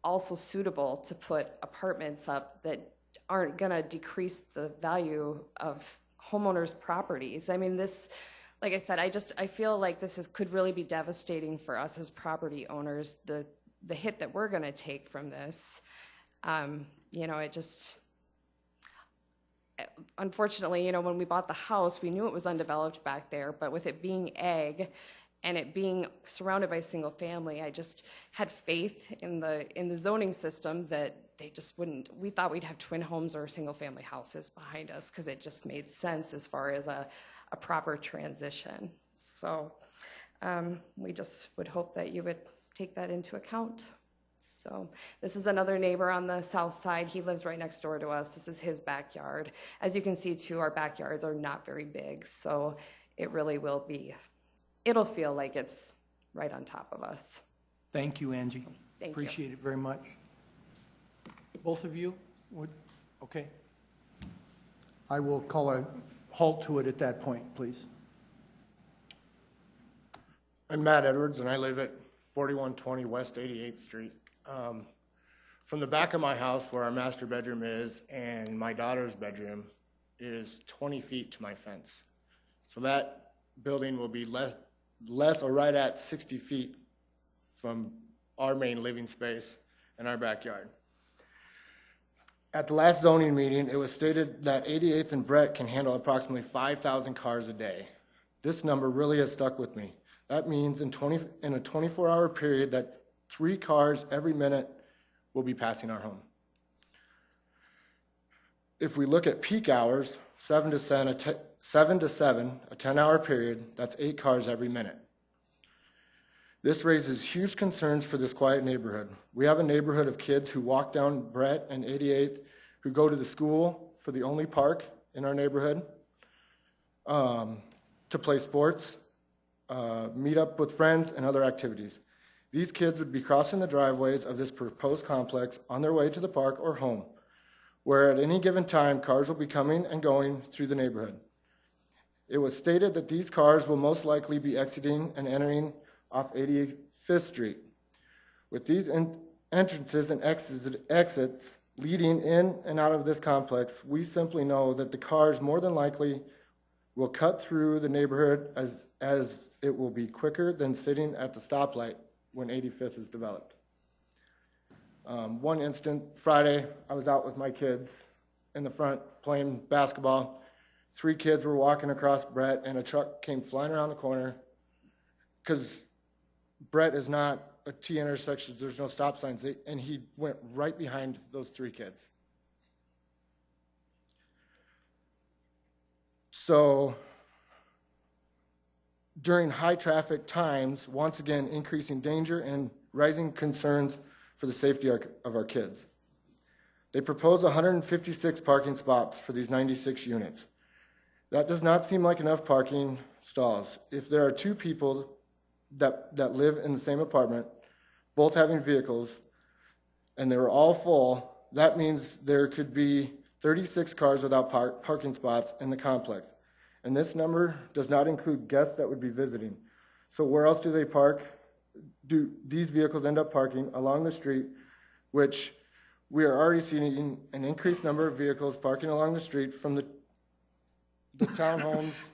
also suitable to put apartments up that aren't going to decrease the value of homeowners' properties. I mean, this, like I said, I feel like this could really be devastating for us as property owners. The hit that we're going to take from this, you know, it just. Unfortunately, you know, when we bought the house, we knew it was undeveloped back there, but with it being ag and it being surrounded by single family, I just had faith in the zoning system that they just wouldn't. We thought we'd have twin homes or single family houses behind us because it just made sense as far as a proper transition. So we just would hope that you would take that into account. So this is another neighbor on the south side. He lives right next door to us. This is his backyard. As you can see too, our backyards are not very big, so it really will be, it'll feel like it's right on top of us. Thank you, Angie. Thank you. Appreciate it very much. Both of you would, okay. I will call a halt to it at that point, please. I'm Matt Edwards, and I live at 4120 West 88th Street. From the back of my house, where our master bedroom is, and my daughter's bedroom, is 20 feet to my fence. So that building will be less or right at 60 feet from our main living space and our backyard. At the last zoning meeting, it was stated that 88th and Brett can handle approximately 5,000 cars a day. This number really has stuck with me. That means in a 24-hour period that 3 cars every minute will be passing our home. If we look at peak hours, 7 to 7, a 10-hour period, that's 8 cars every minute. This raises huge concerns for this quiet neighborhood. We have a neighborhood of kids who walk down Brett and 88th, who go to the school for the only park in our neighborhood, to play sports, meet up with friends, and other activities. These kids would be crossing the driveways of this proposed complex on their way to the park or home, where at any given time, cars will be coming and going through the neighborhood. It was stated that these cars will most likely be exiting and entering off 85th Street. With these entrances and exits leading in and out of this complex, we simply know that the cars more than likely will cut through the neighborhood as it will be quicker than sitting at the stoplight when 85th is developed. One instant, Friday, I was out with my kids in the front playing basketball. 3 kids were walking across Brett, and a truck came flying around the corner because Brett is not a T intersection, there's no stop signs, and he went right behind those 3 kids. So during high traffic times, once again, increasing danger and rising concerns for the safety of our kids. They propose 156 parking spots for these 96 units. That does not seem like enough parking stalls. If there are 2 people that live in the same apartment, both having vehicles, and they were all full, that means there could be 36 cars without parking spots in the complex. And this number does not include guests that would be visiting. So where else do they park? Do these vehicles end up parking? Along the street, which we are already seeing an increased number of vehicles parking along the street from the townhomes,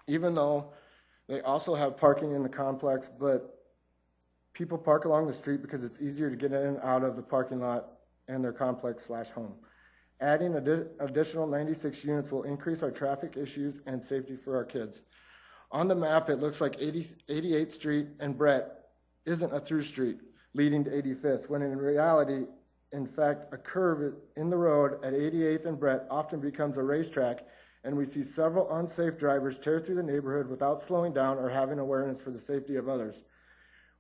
even though they also have parking in the complex, but people park along the street because it's easier to get in and out of the parking lot and their complex/home. Adding additional 96 units will increase our traffic issues and safety for our kids. On the map, it looks like 88th Street and Brett isn't a through street leading to 85th, when in reality, in fact, a curve in the road at 88th and Brett often becomes a racetrack, and we see several unsafe drivers tear through the neighborhood without slowing down or having awareness for the safety of others.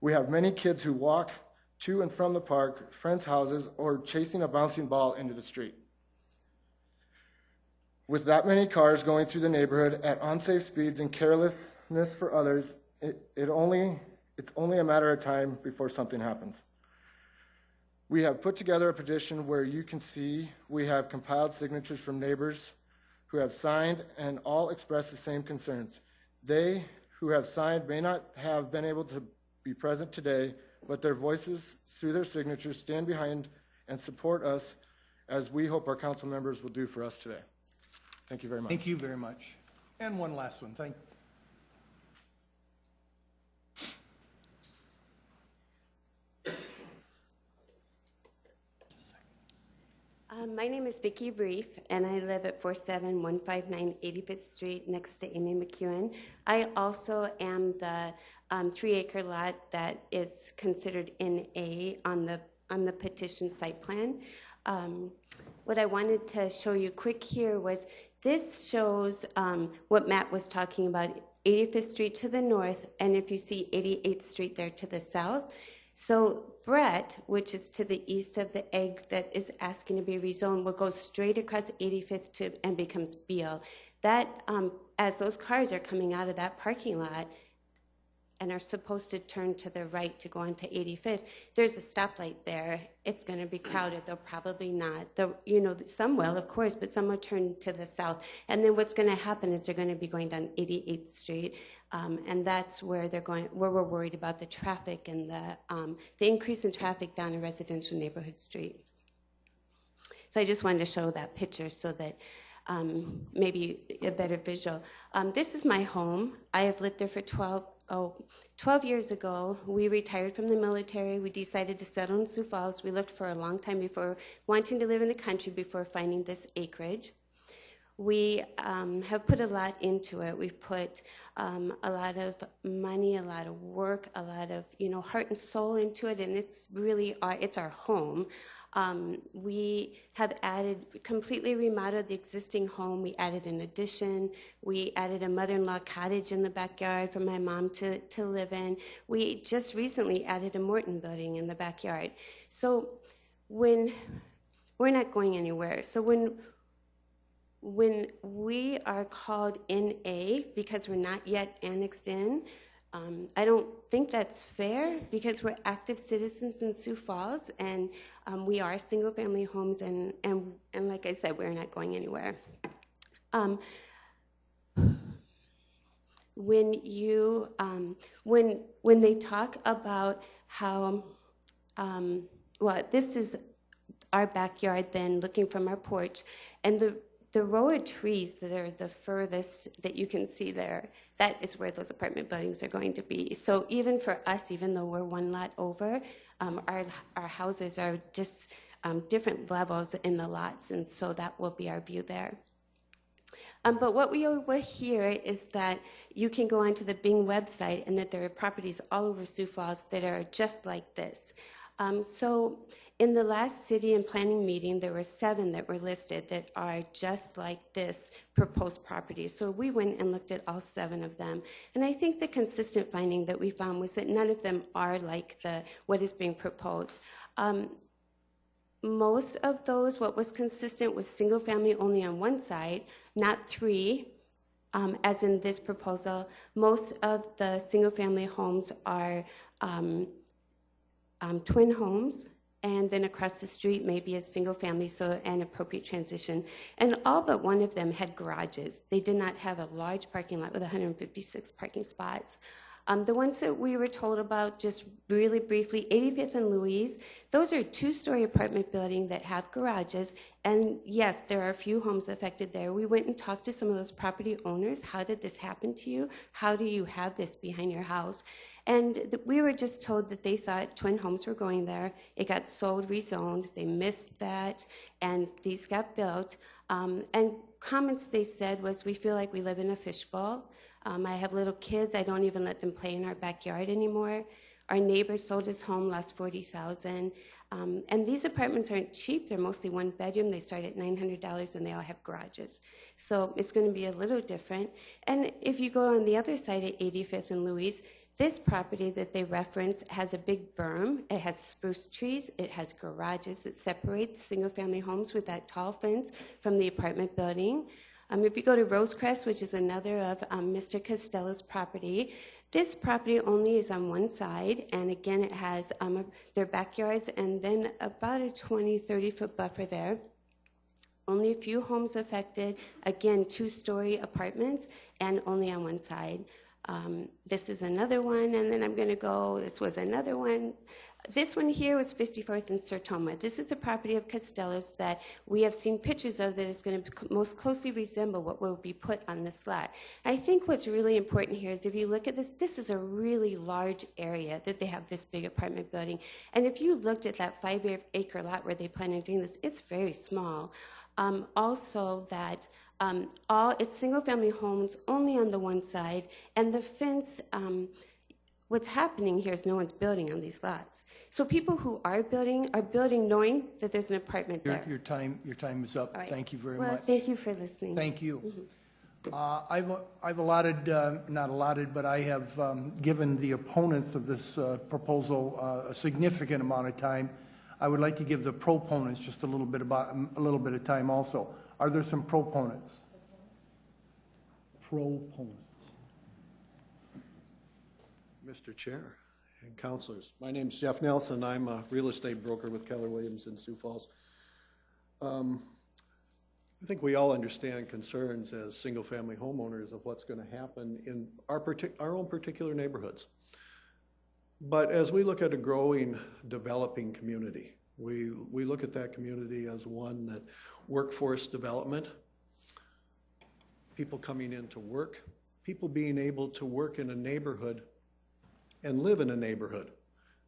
We have many kids who walk to and from the park, friends' houses, or chasing a bouncing ball into the street. With that many cars going through the neighborhood at unsafe speeds and carelessness for others, it's only a matter of time before something happens. We have put together a petition where you can see we have compiled signatures from neighbors who have signed and all express the same concerns. They who have signed may not have been able to be present today, but their voices through their signatures stand behind and support us, as we hope our council members will do for us today. Thank you very much. Thank you very much. And one last one. Thank My name is Vicky Brief, and I live at 47159 85th Street next to Amy McEwen. I also am the 3-acre lot that is considered NA on the petition site plan. What I wanted to show you quick here was this shows what Matt was talking about, 85th Street to the north, and if you see 88th Street there to the south. So Brett, which is to the east of the egg that is asking to be rezoned, will go straight across 85th and becomes Beale. That, as those cars are coming out of that parking lot and are supposed to turn to the right to go onto 85th, there's a stoplight there. It's going to be crowded. They'll probably not. Some will, of course, but some will turn to the south. And then what's going to happen is they're going to be going down 88th Street, and that's where where we're worried about the traffic and the increase in traffic down a residential neighborhood street. So I just wanted to show that picture so that maybe a better visual. This is my home. I have lived there for 12 years ago. We retired from the military. We decided to settle in Sioux Falls. We looked for a long time before wanting to live in the country before finding this acreage. We have put a lot into it. We've put a lot of money, a lot of work, a lot of heart and soul into it, and it's really it's our home. We have completely remodeled the existing home. We added an addition. We added a mother-in-law cottage in the backyard for my mom to live in. We just recently added a Morton building in the backyard. So when we're not going anywhere. So when we are called NA because we're not yet annexed in, I don't think that's fair because we're active citizens in Sioux Falls, and we are single-family homes, and like I said, we're not going anywhere. When they talk about how, this is our backyard then, looking from our porch, and the row of trees that are the furthest that you can see there, that is where those apartment buildings are going to be. So even for us, even though we're one lot over, our houses are just different levels in the lots, and so that will be our view there. But what we will hear is that you can go onto the Bing website and that there are properties all over Sioux Falls that are just like this. So in the last city and planning meeting, there were 7 that were listed that are just like this proposed property. So we went and looked at all 7 of them. And I think the consistent finding that we found was that none of them are like what is being proposed. Most of those, what was consistent was single family only on one side, not 3, as in this proposal. Most of the single family homes are twin homes, and then across the street maybe a single family, so an appropriate transition. And all but one of them had garages. They did not have a large parking lot with 156 parking spots. The ones that we were told about, just really briefly, 85th and Louise, those are two-story apartment buildings that have garages, and yes, there are a few homes affected there. We went and talked to some of those property owners. How did this happen to you? How do you have this behind your house? And we were just told that they thought twin homes were going there. It got sold, rezoned. They missed that, and these got built. And comments they said was, we feel like we live in a fishbowl. I have little kids. I don't even let them play in our backyard anymore. Our neighbor sold his home, lost $40,000. And these apartments aren't cheap. They're mostly one bedroom. They start at $900, and they all have garages. So it's going to be a little different. And if you go on the other side at 85th and Louise, this property that they reference has a big berm. It has spruce trees. It has garages that separate the single-family homes with that tall fence from the apartment building. If you go to Rosecrest, which is another of Mr. Costello's property, this property only is on one side, and again, it has their backyards and then about a 20, 30-foot buffer there. Only a few homes affected, again, two-story apartments, and only on one side. This is another one, and then I'm going to go, this was another one. This one here was 54th and Sertoma. This is a property of Costello's that we have seen pictures of that is going to most closely resemble what will be put on this lot. I think what's really important here is if you look at this, this is a really large area that they have this big apartment building. And if you looked at that 5-acre lot where they plan on doing this, it's very small. Also that it's single-family homes only on the one side, and the fence, what's happening here is no one's building on these lots. So people who are building knowing that there's an apartment there. Your time is up. Right. Thank you very well, much. Thank you for listening. Thank you. Mm-hmm. I've allotted, not allotted, but I have given the opponents of this proposal a significant amount of time. I would like to give the proponents just a little bit of time also. Are there some proponents? Mr. Chair and councilors, my name is Jeff Nelson. I'm a real estate broker with Keller Williams in Sioux Falls. I think we all understand concerns as single-family homeowners of what's going to happen in our own particular neighborhoods. But as we look at a growing, developing community, we look at that community as one that workforce development, people coming into work, people being able to work in a neighborhood and live in a neighborhood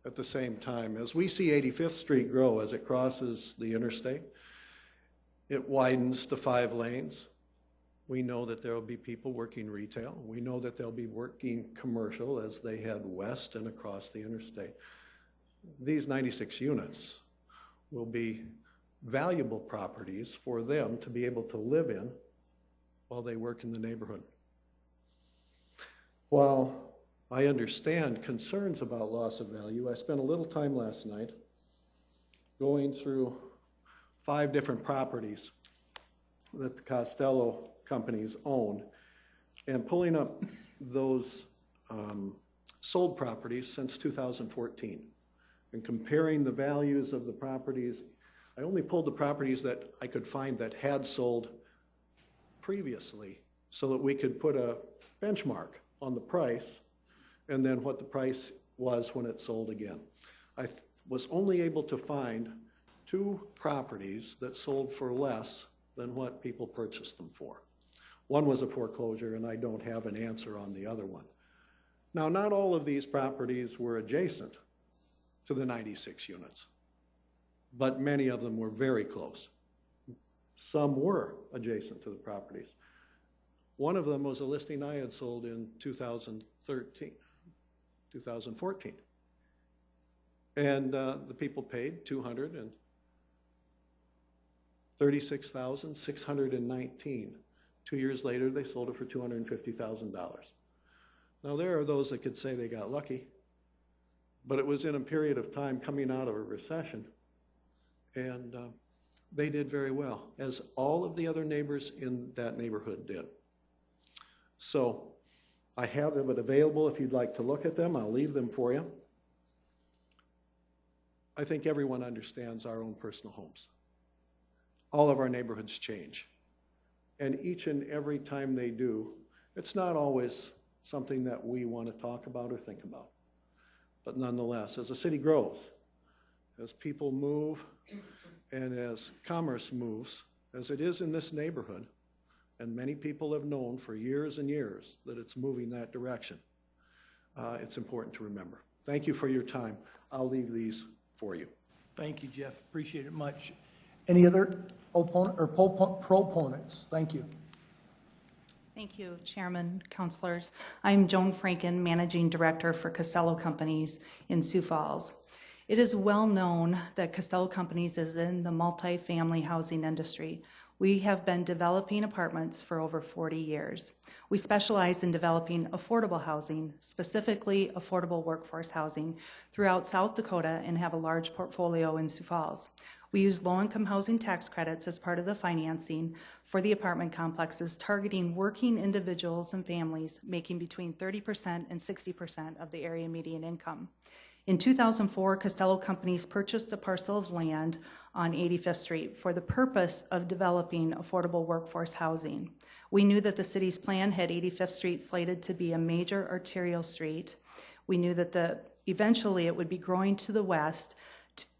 at the same time. As we see 85th Street grow as it crosses the interstate, it widens to 5 lanes. We know that there will be people working retail. We know that they'll be working commercial as they head west and across the interstate. These 96 units will be valuable properties for them to be able to live in while they work in the neighborhood. While I understand concerns about loss of value, I spent a little time last night going through 5 different properties that the Costello companies own and pulling up those sold properties since 2014 and comparing the values of the properties. I only pulled the properties that I could find that had sold previously so that we could put a benchmark on the price and then what the price was when it sold again. I was only able to find 2 properties that sold for less than what people purchased them for. One was a foreclosure, and I don't have an answer on the other one. Now, not all of these properties were adjacent to the 96 units, but many of them were very close. Some were adjacent to the properties. One of them was a listing I had sold in 2014. And the people paid $236,619. 2 years later, they sold it for $250,000. Now, there are those that could say they got lucky, but it was in a period of time coming out of a recession, and they did very well, as all of the other neighbors in that neighborhood did. So I have them available if you'd like to look at them. I'll leave them for you. I think everyone understands our own personal homes. All of our neighborhoods change. And each and every time they do, it's not always something that we want to talk about or think about. But nonetheless, as a city grows, as people move, and as commerce moves, as it is in this neighborhood, and many people have known for years and years that it's moving that direction, it's important to remember. Thank you for your time. I'll leave these for you. Thank you, Jeff. Appreciate it much. Any other opponent or proponents? Thank you. Thank you, Chairman, Councilors. I'm Joan Franken, Managing Director for Costello Companies in Sioux Falls. It is well known that Costello Companies is in the multifamily housing industry. We have been developing apartments for over 40 years. We specialize in developing affordable housing, specifically affordable workforce housing, throughout South Dakota and have a large portfolio in Sioux Falls. We use low-income housing tax credits as part of the financing for the apartment complexes, targeting working individuals and families making between 30% and 60% of the area median income. In 2004, Costello Companies purchased a parcel of land on 85th Street for the purpose of developing affordable workforce housing. We knew that the city's plan had 85th Street slated to be a major arterial street. We knew that eventually it would be growing to the west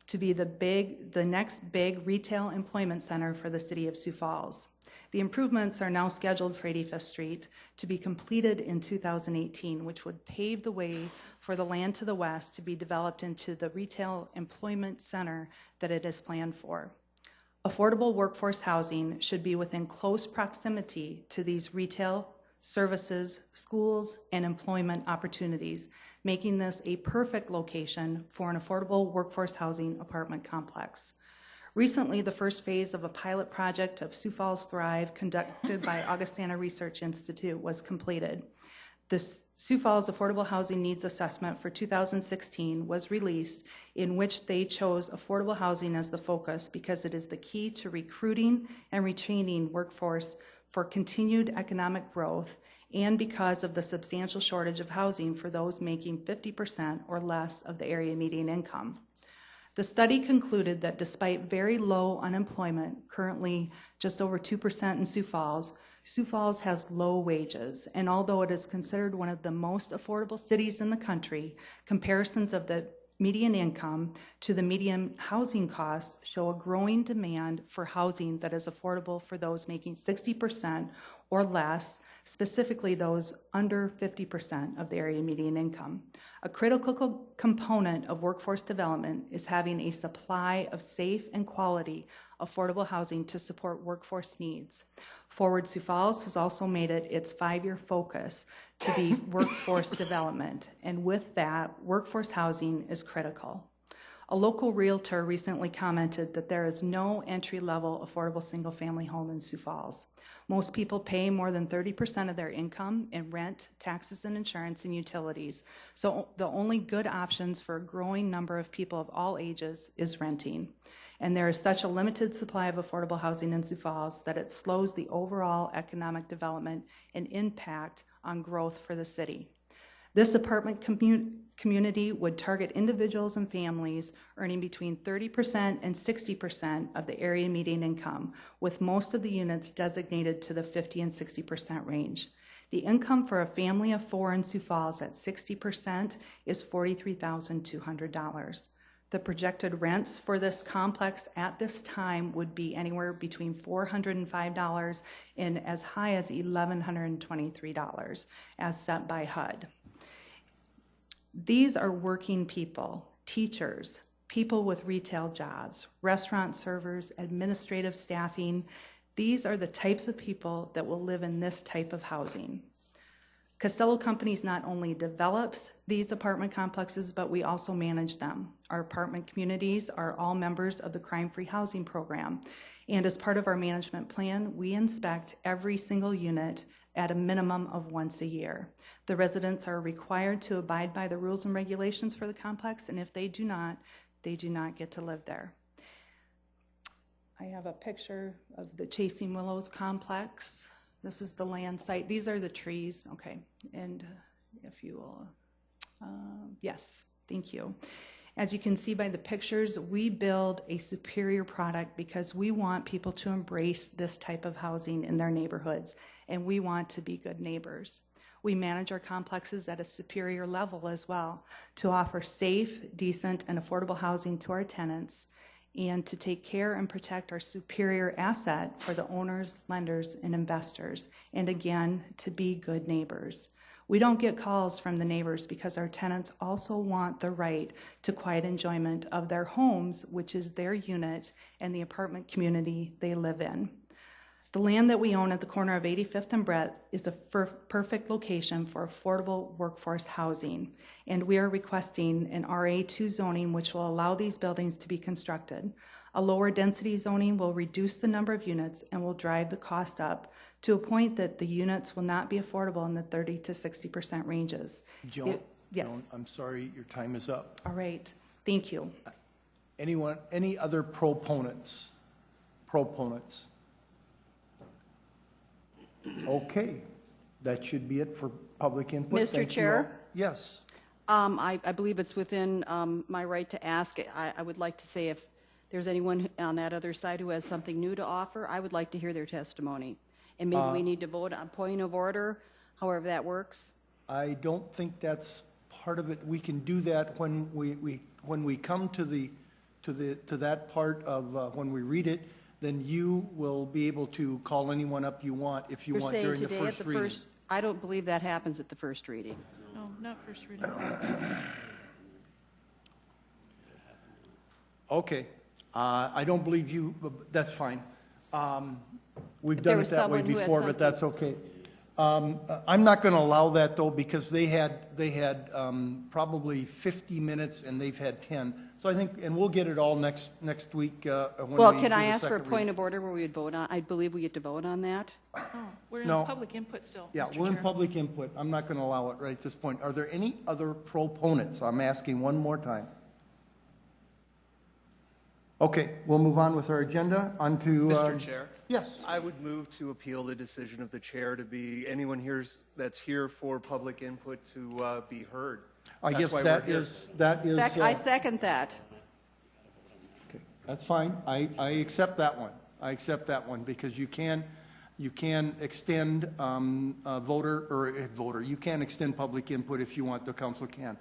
to be the next big retail employment center for the city of Sioux Falls. The improvements are now scheduled for 85th Street to be completed in 2018, which would pave the way for the land to the west to be developed into the retail employment center that it is planned for. Affordable workforce housing should be within close proximity to these retail, services, schools, and employment opportunities, making this a perfect location for an affordable workforce housing apartment complex. Recently, the first phase of a pilot project of Sioux Falls Thrive conducted by Augustana Research Institute was completed. The Sioux Falls Affordable Housing Needs Assessment for 2016 was released, in which they chose affordable housing as the focus because it is the key to recruiting and retaining workforce for continued economic growth, and because of the substantial shortage of housing for those making 50% or less of the area median income. The study concluded that despite very low unemployment, currently just over 2% in Sioux Falls has low wages, and although it is considered one of the most affordable cities in the country, comparisons of the median income to the median housing costs show a growing demand for housing that is affordable for those making 60% or less, specifically those under 50% of the area median income. A critical component of workforce development is having a supply of safe and quality affordable housing to support workforce needs. Forward Sioux Falls has also made it its 5-year focus to be workforce development, and with that, workforce housing is critical. A local realtor recently commented that there is no entry-level affordable single-family home in Sioux Falls. Most people pay more than 30% of their income in rent, taxes and insurance and utilities, so the only good options for a growing number of people of all ages is renting. And there is such a limited supply of affordable housing in Sioux Falls that it slows the overall economic development and impact on growth for the city. This apartment community would target individuals and families earning between 30% and 60% of the area median income, with most of the units designated to the 50 and 60% range. The income for a family of 4 in Sioux Falls at 60% is $43,200. The projected rents for this complex at this time would be anywhere between $405 and as high as $1,123, as set by HUD. These are working people, teachers, people with retail jobs, restaurant servers, administrative staffing. These are the types of people that will live in this type of housing. Costello Companies not only develops these apartment complexes, but we also manage them. Our apartment communities are all members of the Crime-Free Housing Program, and as part of our management plan, we inspect every single unit at a minimum of once a year. The residents are required to abide by the rules and regulations for the complex, and if they do not get to live there. I have a picture of the Chasing Willows complex. This is the land site. These are the trees, okay, and if you will, yes, thank you. As you can see by the pictures, we build a superior product because we want people to embrace this type of housing in their neighborhoods, and we want to be good neighbors. We manage our complexes at a superior level as well to offer safe, decent, and affordable housing to our tenants and to take care and protect our superior asset for the owners, lenders, and investors, and again, to be good neighbors. We don't get calls from the neighbors because our tenants also want the right to quiet enjoyment of their homes, which is their unit and the apartment community they live in. The land that we own at the corner of 85th and Brett is a perfect location for affordable workforce housing, and we are requesting an RA2 zoning which will allow these buildings to be constructed. A lower density zoning will reduce the number of units and will drive the cost up to a point that the units will not be affordable in the 30 to 60% ranges. Joan, yes. Joan, I'm sorry, your time is up. All right, thank you. Any other proponents? Proponents? Okay, that should be it for public input. Mr. Thank you Chair? all. Yes. I believe it's within my right to ask. I would like to say if there's anyone on that other side who has something new to offer, I would like to hear their testimony. And maybe we need to vote on point of order, however that works. I don't think that's part of it. We can do that when we come to that part of when we read it. Then you will be able to call anyone up you want if you You're want saying during the today first at the reading. first, I don't believe that happens at the first reading. No, not first reading. Okay, I don't believe you. That's fine. We've There done it was that way someone who had before, but that's okay. I'm not going to allow that though because they had probably 50 minutes and they've had 10. So I think, and we'll get it all next week. Well, can I ask for a point of order where we would vote on? I believe we get to vote on that. Oh, we're in No. public input still. Yeah, Mr. we're in Chair. public input. I'm not going to allow it right at this point. Are there any other proponents? I'm asking one more time. Okay, we'll move on with our agenda. On to Mr. Chair? Yes. I would move to appeal the decision of the chair to be anyone that's here for public input to be heard. I That's guess why that we're here. is. I second that. Okay, that's fine. I accept that one. I accept that one because you can extend voter. You can extend public input if you want. The council can.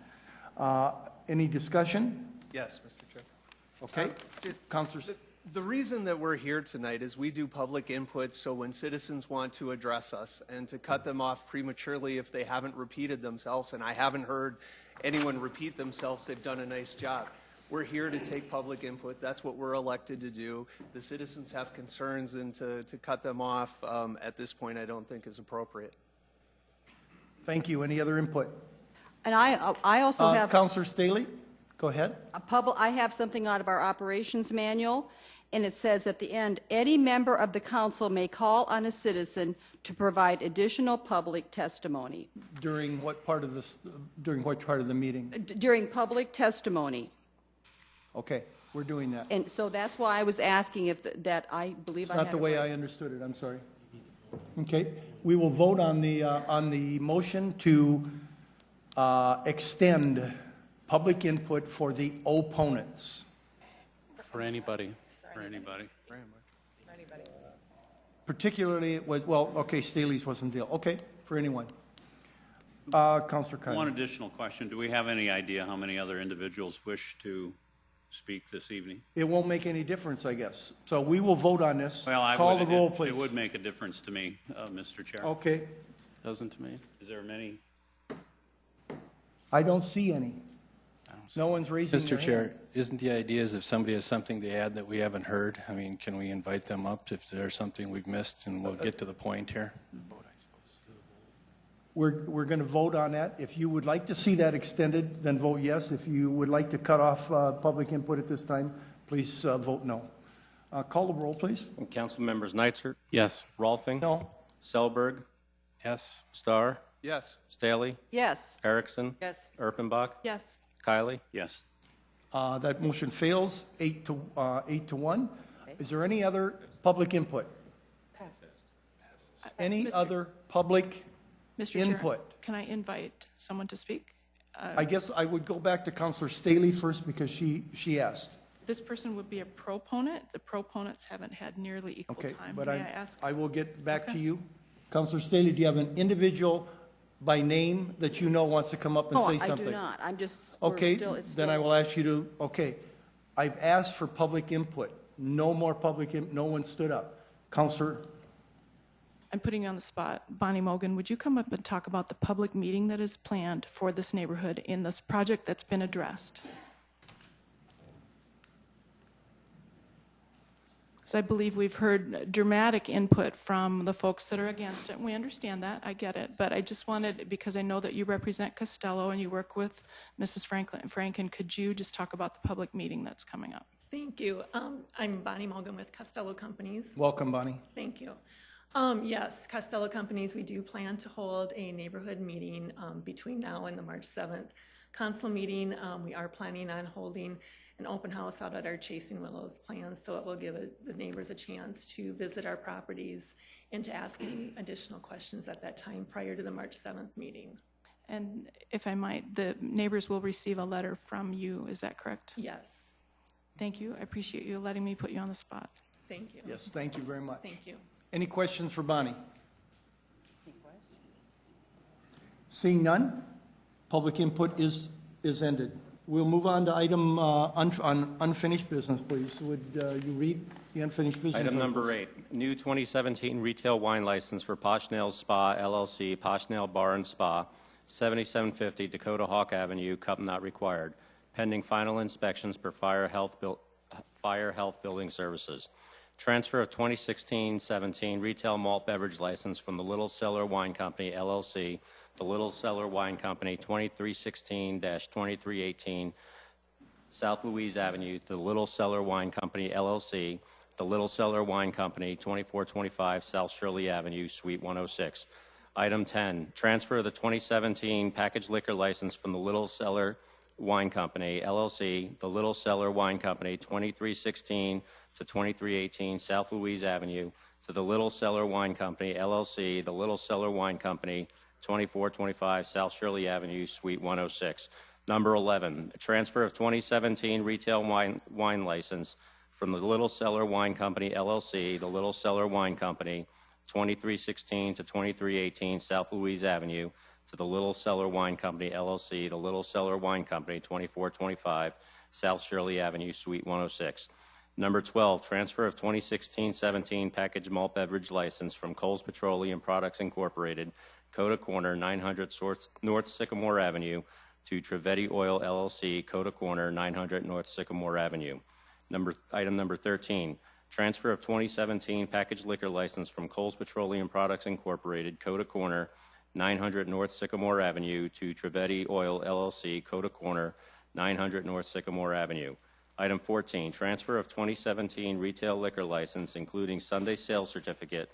Any discussion? Yes, Mr. Chair. Okay, Councilor. The reason that we're here tonight is we do public input so when citizens want to address us and to cut them off prematurely if they haven't repeated themselves, and I haven't heard anyone repeat themselves, they've done a nice job. We're here to take public input. That's what we're elected to do. The citizens have concerns, and to cut them off at this point I don't think is appropriate. Thank you. Any other input? And I also have... Councilor Staley, go ahead. I have something out of our operations manual, and it says at the end, any member of the council may call on a citizen to provide additional public testimony. During what part of this? During what part of the meeting? During public testimony. Okay, we're doing that. And so that's why I was asking if that I believe It's I not had the it way right. I understood it. I'm sorry. Okay, we will vote on the motion to extend public input for the opponents. For anybody. For anybody. Particularly, it was, well, okay, Staley's wasn't deal. Okay, for anyone. Councilor Kyle. One additional question. Do we have any idea how many other individuals wish to speak this evening? It won't make any difference, I guess. So we will vote on this. Well, Call the roll, please. It would make a difference to me, Mr. Chair. Okay. Doesn't to me. Is there many? I don't see any. No one's raising their Mr. Chair, hand. isn't the idea is if somebody has something to add that we haven't heard, I mean, can we invite them up if there's something we've missed, and we'll get to the point here? We're going to vote on that. If you would like to see that extended, then vote yes. If you would like to cut off public input at this time, please vote no. Call the roll, please. Council members Nitzert? Yes. Rolfing? No. Selberg? Yes. Starr? Yes. Staley? Yes. Erickson? Yes. Erpenbach? Yes. Kylie? Yes. That motion fails 8 to 1. Is there any other public input? Any Mr. other public Mr. input? Chair, can I invite someone to speak I guess I would go back to Councilor Staley first because she asked. This person would be a proponent. The proponents haven't had nearly equal Okay, time. but May I ask? I will get back to Okay. you. Councilor Staley, do you have an individual by name that you know wants to come up and Oh, say I something? do not. I'm just, we're Okay, still, it's then I still, will ask you to, okay. I've asked for public input. No more no one stood up. Councilor, I'm putting you on the spot. Bonnie Mogan, would you come up and talk about the public meeting that is planned for this neighborhood in this project that's been addressed? Because I believe we've heard dramatic input from the folks that are against it. We understand that, I get it. But I just wanted, because I know that you represent Costello and you work with Mrs. Franken, could you just talk about the public meeting that's coming up? Thank you. I'm Bonnie Mogan with Costello Companies. welcome, Bonnie. Thank you. Yes, Costello Companies, we do plan to hold a neighborhood meeting between now and the March 7th council meeting. We are planning on holding an open house out at our Chasing Willows plans, so it will give the neighbors a chance to visit our properties and to ask any additional questions at that time prior to the March 7th meeting. And if I might, the neighbors will receive a letter from you, is that correct? Yes. Thank you. I appreciate you letting me put you on the spot. Thank you. Yes, thank you very much. Thank you. Any questions for Bonnie? Seeing none, public input is ended. We'll move on to item on unfinished business, please. Would you read the unfinished business? Item number 8, new 2017 retail wine license for Poshnell Spa LLC, Poshnell Bar and Spa, 7750 Dakota Hawk Avenue, cup not required, pending final inspections per Fire Health Building Services. Transfer of 2016-17 retail malt beverage license from the Little Cellar Wine Company, LLC, the Little Cellar Wine Company, 2316-2318 South Louise Avenue, to the Little Cellar Wine Company, LLC, the Little Cellar Wine Company, 2425 South Shirley Avenue, Suite 106. Item 10, transfer of the 2017 packaged liquor license from the Little Cellar Wine Company, LLC, the Little Cellar Wine Company, 2316 to 2318 South Louise Avenue, to the Little Cellar Wine Company, LLC, the Little Cellar Wine Company, 2425 South Shirley Avenue, Suite 106. Number 11, a transfer of 2017 retail wine license from the Little Cellar Wine Company, LLC, the Little Cellar Wine Company, 2316 to 2318 South Louise Avenue, to the Little Cellar Wine Company, LLC, the Little Cellar Wine Company, 2425 South Shirley Avenue, Suite 106. Number 12, transfer of 2016-17 packaged malt beverage license from Coles Petroleum Products Incorporated, Coda Corner, 900 North Sycamore Avenue, to Trivedi Oil LLC, Coda Corner, 900 North Sycamore Avenue. Item number 13, transfer of 2017 packaged liquor license from Coles Petroleum Products Incorporated, Coda Corner, 900 North Sycamore Avenue, to Trivedi Oil LLC, Coda Corner, 900 North Sycamore Avenue. Item 14, transfer of 2017 retail liquor license, including Sunday sales certificate,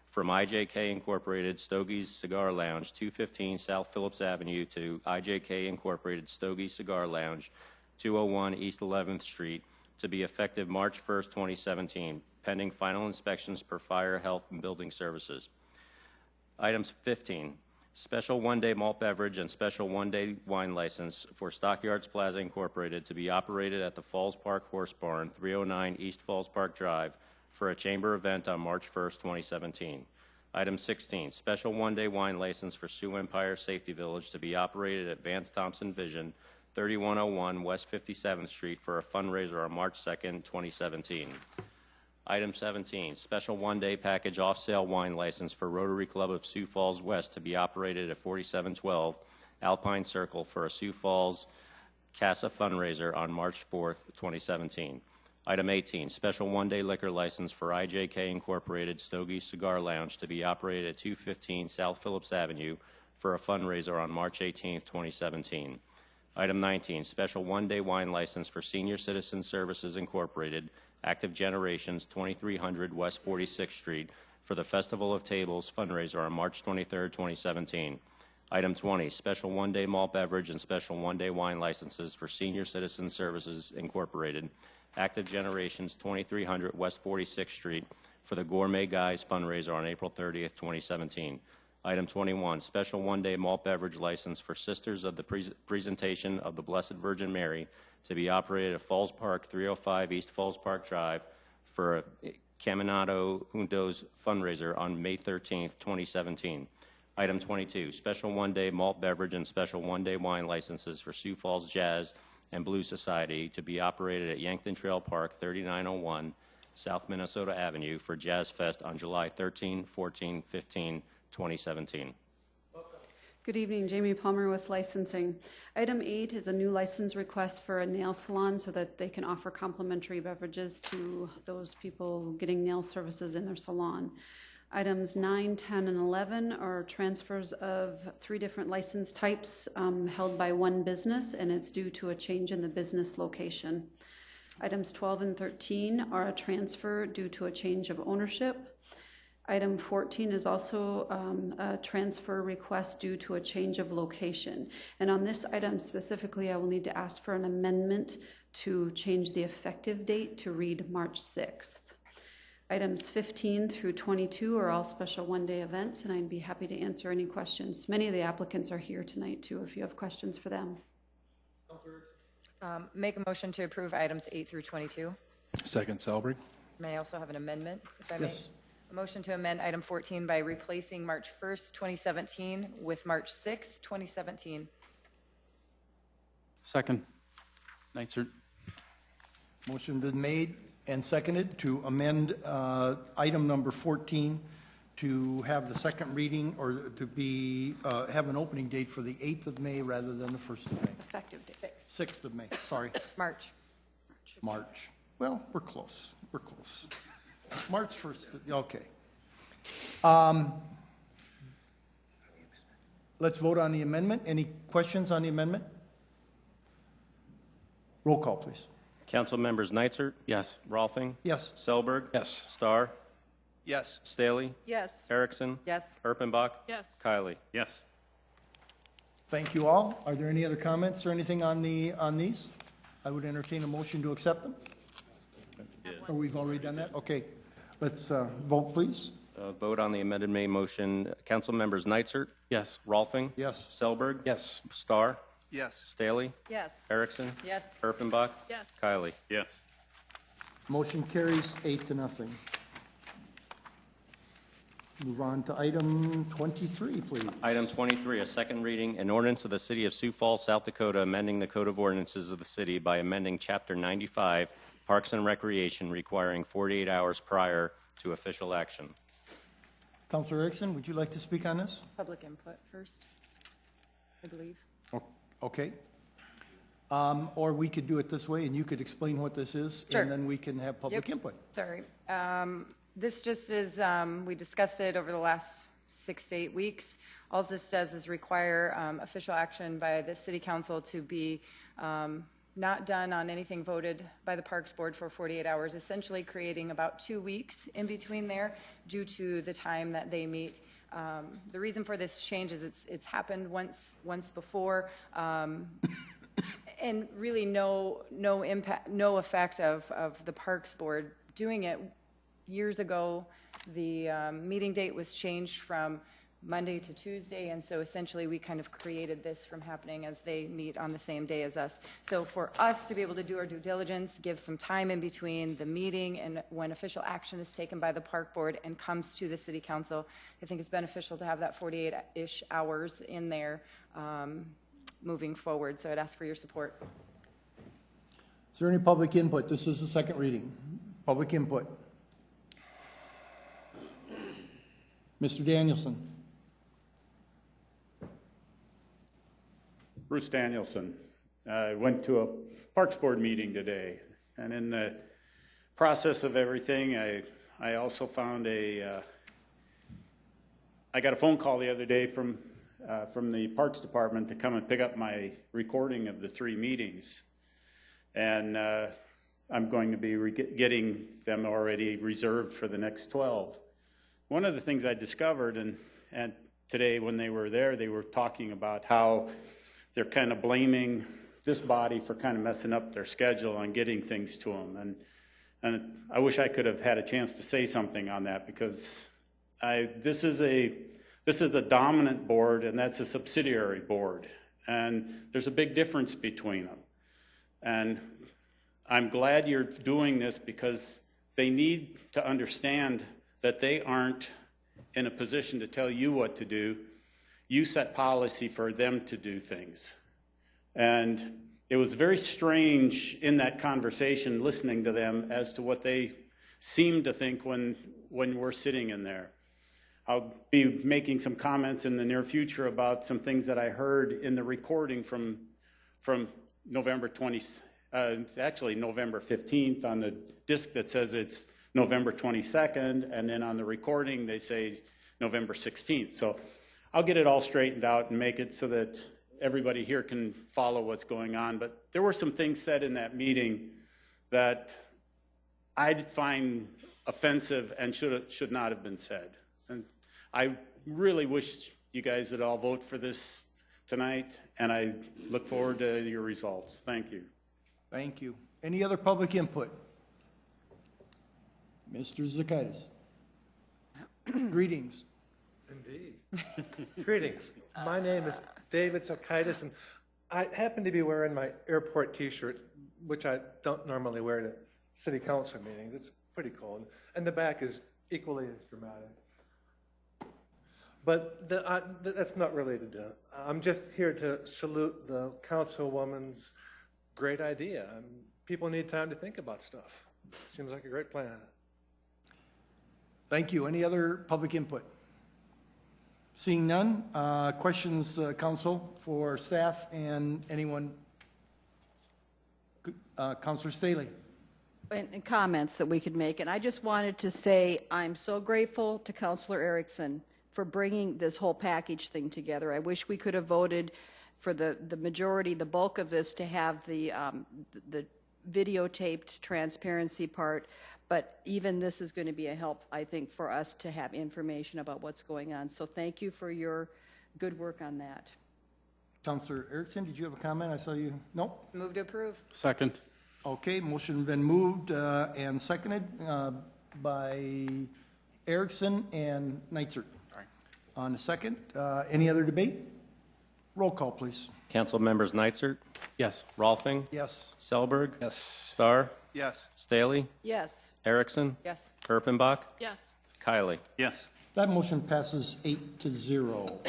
from IJK Incorporated Stogie's Cigar Lounge, 215 South Phillips Avenue, to IJK Incorporated Stogie's Cigar Lounge, 201 East 11th Street, to be effective March 1st, 2017, pending final inspections per Fire, Health, and Building Services. Items 15, special one-day malt beverage and special one-day wine license for Stockyards Plaza Incorporated to be operated at the Falls Park Horse Barn, 309 East Falls Park Drive, for a chamber event on March 1st, 2017. Item 16, special one-day wine license for Sioux Empire Safety Village to be operated at Vance Thompson Vision, 3101 West 57th Street, for a fundraiser on March 2nd, 2017. Item 17, special one-day package off-sale wine license for Rotary Club of Sioux Falls West to be operated at 4712 Alpine Circle for a Sioux Falls CASA fundraiser on March 4th, 2017. Item 18, special one-day liquor license for IJK Incorporated Stogie's Cigar Lounge to be operated at 215 South Phillips Avenue for a fundraiser on March 18th, 2017. Item 19, special one-day wine license for Senior Citizen Services Incorporated, Active Generations, 2300 West 46th Street, for the Festival of Tables fundraiser on March 23rd, 2017. Item 20, special one-day malt beverage and special one-day wine licenses for Senior Citizen Services Incorporated, Active Generations, 2300 West 46th Street, for the Gourmet Guys fundraiser on April 30th, 2017. Item 21, special one-day malt beverage license for Sisters of the Presentation of the Blessed Virgin Mary to be operated at Falls Park, 305 East Falls Park Drive for Caminado Juntos fundraiser on May 13th, 2017. Item 22, special one-day malt beverage and special one-day wine licenses for Sioux Falls Jazz and Blues Society to be operated at Yankton Trail Park, 3901 South Minnesota Avenue for Jazz Fest on July 13, 14, 15, 2017. Good evening, Jamie Palmer with licensing. Item 8 is a new license request for a nail salon so that they can offer complimentary beverages to those people getting nail services in their salon. Items 9, 10, and 11 are transfers of 3 different license types held by one business, and it's due to a change in the business location. Items 12 and 13 are a transfer due to a change of ownership. Item 14 is also a transfer request due to a change of location. And on this item specifically, I will need to ask for an amendment to change the effective date to read March 6th. Items 15 through 22 are all special one-day events, and I'd be happy to answer any questions. Many of the applicants are here tonight, too, if you have questions for them. Make a motion to approve items 8 through 22. Second, Selberg. May I also have an amendment, if I may? Yes. A motion to amend item 14 by replacing March 1st, 2017 with March 6th, 2017. Second. Neitzer. Motion been made and seconded to amend item number 14 to have the second reading, or to be have an opening date for the 8th of May rather than the 1st of May. Effective date. 6th of May, sorry. March. March. Well, we're close. We're close. March 1st, okay. Let's vote on the amendment. Any questions on the amendment? Roll call, please. Council members Neitzer? Yes. Rolfing? Yes. Selberg? Yes. Starr? Yes. Staley? Yes. Erickson? Yes. Erpenbach? Yes. Kylie? Yes. Thank you all. Are there any other comments or anything on these? I would entertain a motion to accept them. Or we've already done that? Okay. Let's vote, please. Vote on the amended May motion. Council members Neitzer? Yes. Rolfing? Yes. Selberg? Yes. Starr? Yes. Staley? Yes. Erickson? Yes. Erpenbach? Yes. Kylie? Yes. Motion carries 8-0. Move on to item 23, please. Item 23, a second reading, an ordinance of the City of Sioux Falls, South Dakota, amending the Code of Ordinances of the city by amending Chapter 95, Parks and Recreation, requiring 48 hours prior to official action. Councilor Erickson, would you like to speak on this? Public input first, I believe. Okay. Or we could do it this way, and you could explain what this is, Sure. and then we can have public input. Sorry. This just is, we discussed it over the last 6 to 8 weeks. All this does is require official action by the city council to be not done on anything voted by the Parks Board for 48 hours, essentially creating about 2 weeks in between there due to the time that they meet. The reason for this change is it's happened once before, and really no impact, no effect of the Parks Board doing it. Years ago, the meeting date was changed from Monday to Tuesday, and so essentially we kind of created this from happening as they meet on the same day as us. So for us to be able to do our due diligence, give some time in between the meeting and when official action is taken by the Park Board and comes to the City Council, I think it's beneficial to have that 48-ish hours in there moving forward. So I'd ask for your support. Is there any public input? This is the second reading. Public input. Mr. Danielson. Bruce Danielson. I went to a Parks Board meeting today, and in the process of everything, I also found I got a phone call the other day from the Parks Department to come and pick up my recording of the 3 meetings, and I'm going to be getting them already reserved for the next 12. One of the things I discovered, and today when they were there, they were talking about how they're kind of blaming this body for kind of messing up their schedule on getting things to them. And I wish I could have had a chance to say something on that, because this is a This is a dominant board, and that's a subsidiary board. And there's a big difference between them. And I'm glad you're doing this because they need to understand that they aren't in a position to tell you what to do. You set policy for them to do things. And it was very strange in that conversation listening to them as to what they seemed to think when we're sitting in there. I'll be making some comments in the near future about some things that I heard in the recording from November 20th, actually November 15th on the disc that says it's November 22nd, and then on the recording they say November 16th. So I'll get it all straightened out and make it so that everybody here can follow what's going on. But there were some things said in that meeting that I'd find offensive and should not have been said. And I really wish you guys would all vote for this tonight, and I look forward to your results. Thank you. Thank you. Any other public input? Mr. Zakaitis. Greetings. Indeed. Greetings. My name is David Zakaitis, and I happen to be wearing my airport T-shirt, which I don't normally wear to city council meetings. It's pretty cold, and the back is equally as dramatic. But that's not related to it. I'm just here to salute the councilwoman's great idea. People need time to think about stuff. Seems like a great plan. Thank you. Any other public input? Seeing none, questions, council, for staff and anyone? Councilor Staley. And comments that we could make. And I just wanted to say I'm so grateful to Councilor Erickson for bringing this whole package thing together. I wish we could have voted for the majority, the bulk of this, to have the videotaped transparency part. But even this is going to be a help, I think, for us to have information about what's going on. So thank you for your good work on that. Councilor Erickson, did you have a comment? I saw you. Nope. Move to approve. Second. Okay, motion been moved and seconded by Erickson and Neitzer. On the second, any other debate? Roll call, please. Council members Neitzer? Yes. Rolfing? Yes. Selberg? Yes. Starr? Yes. Staley? Yes. Erickson? Yes. Erpenbach? Yes. Kiley? Yes. That motion passes 8-0.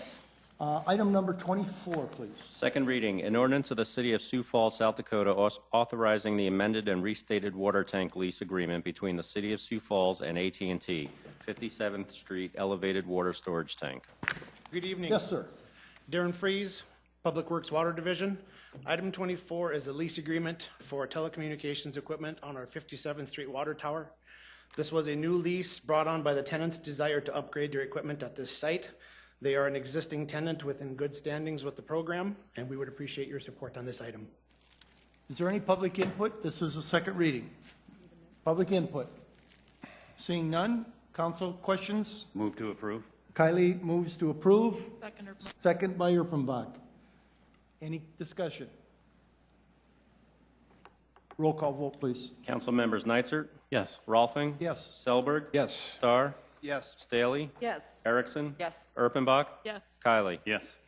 Item number 24, please. Second reading, an ordinance of the City of Sioux Falls, South Dakota, authorizing the amended and restated water tank lease agreement between the City of Sioux Falls and AT&T, 57th Street elevated water storage tank. Good evening. Yes, sir. Darren Fries, Public Works Water Division. Item 24 is a lease agreement for telecommunications equipment on our 57th Street water tower. This was a new lease brought on by the tenants' desire to upgrade their equipment at this site. They are an existing tenant within good standings with the program, and we would appreciate your support on this item. Is there any public input? This is a second reading. Public input. Seeing none, council questions? Move to approve. Kiley moves to approve. Second. Second by Erpenbach. Any discussion? Roll call vote, please. Council members Neitzer? Yes. Rolfing? Yes. Selberg? Yes. Starr? Yes. Staley? Yes. Erickson? Yes. Erpenbach? Yes. Kiley? Yes.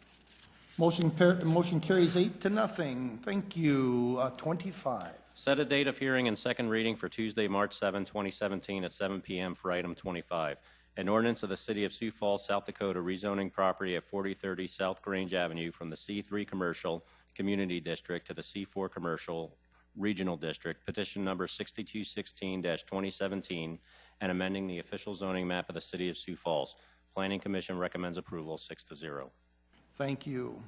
Motion carries 8-0. Thank you. 25. Set a date of hearing and second reading for Tuesday, March 7, 2017 at 7 p.m. for item 25. An ordinance of the City of Sioux Falls, South Dakota, rezoning property at 4030 South Grange Avenue from the C3 Commercial Community District to the C4 Commercial Regional District, petition number 6216-2017, and amending the official zoning map of the City of Sioux Falls. Planning Commission recommends approval 6-0. Thank you.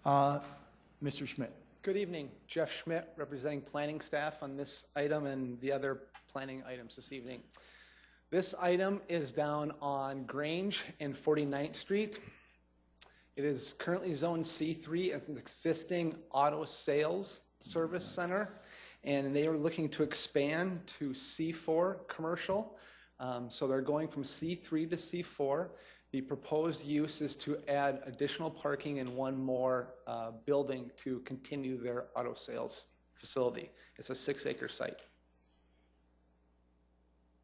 Mr. Schmidt. Good evening. Jeff Schmidt, representing planning staff on this item and the other planning items this evening. This item is down on Grange and 49th Street. It is currently zoned C3 as an existing auto sales service center, and they are looking to expand to C4 commercial. So they're going from C3 to C4. The proposed use is to add additional parking and one more building to continue their auto sales facility. It's a 6-acre site.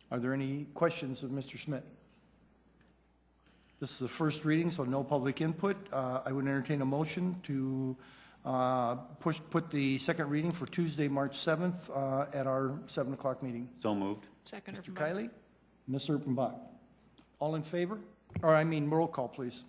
Are there any questions of Mr. Schmidt? This is the first reading, so no public input. I would entertain a motion to put the second reading for Tuesday, March 7th at our 7 o'clock meeting. So moved. Second. Mr. Kiley? Ms. Erpenbach? All in favor? Or I mean, roll call, please.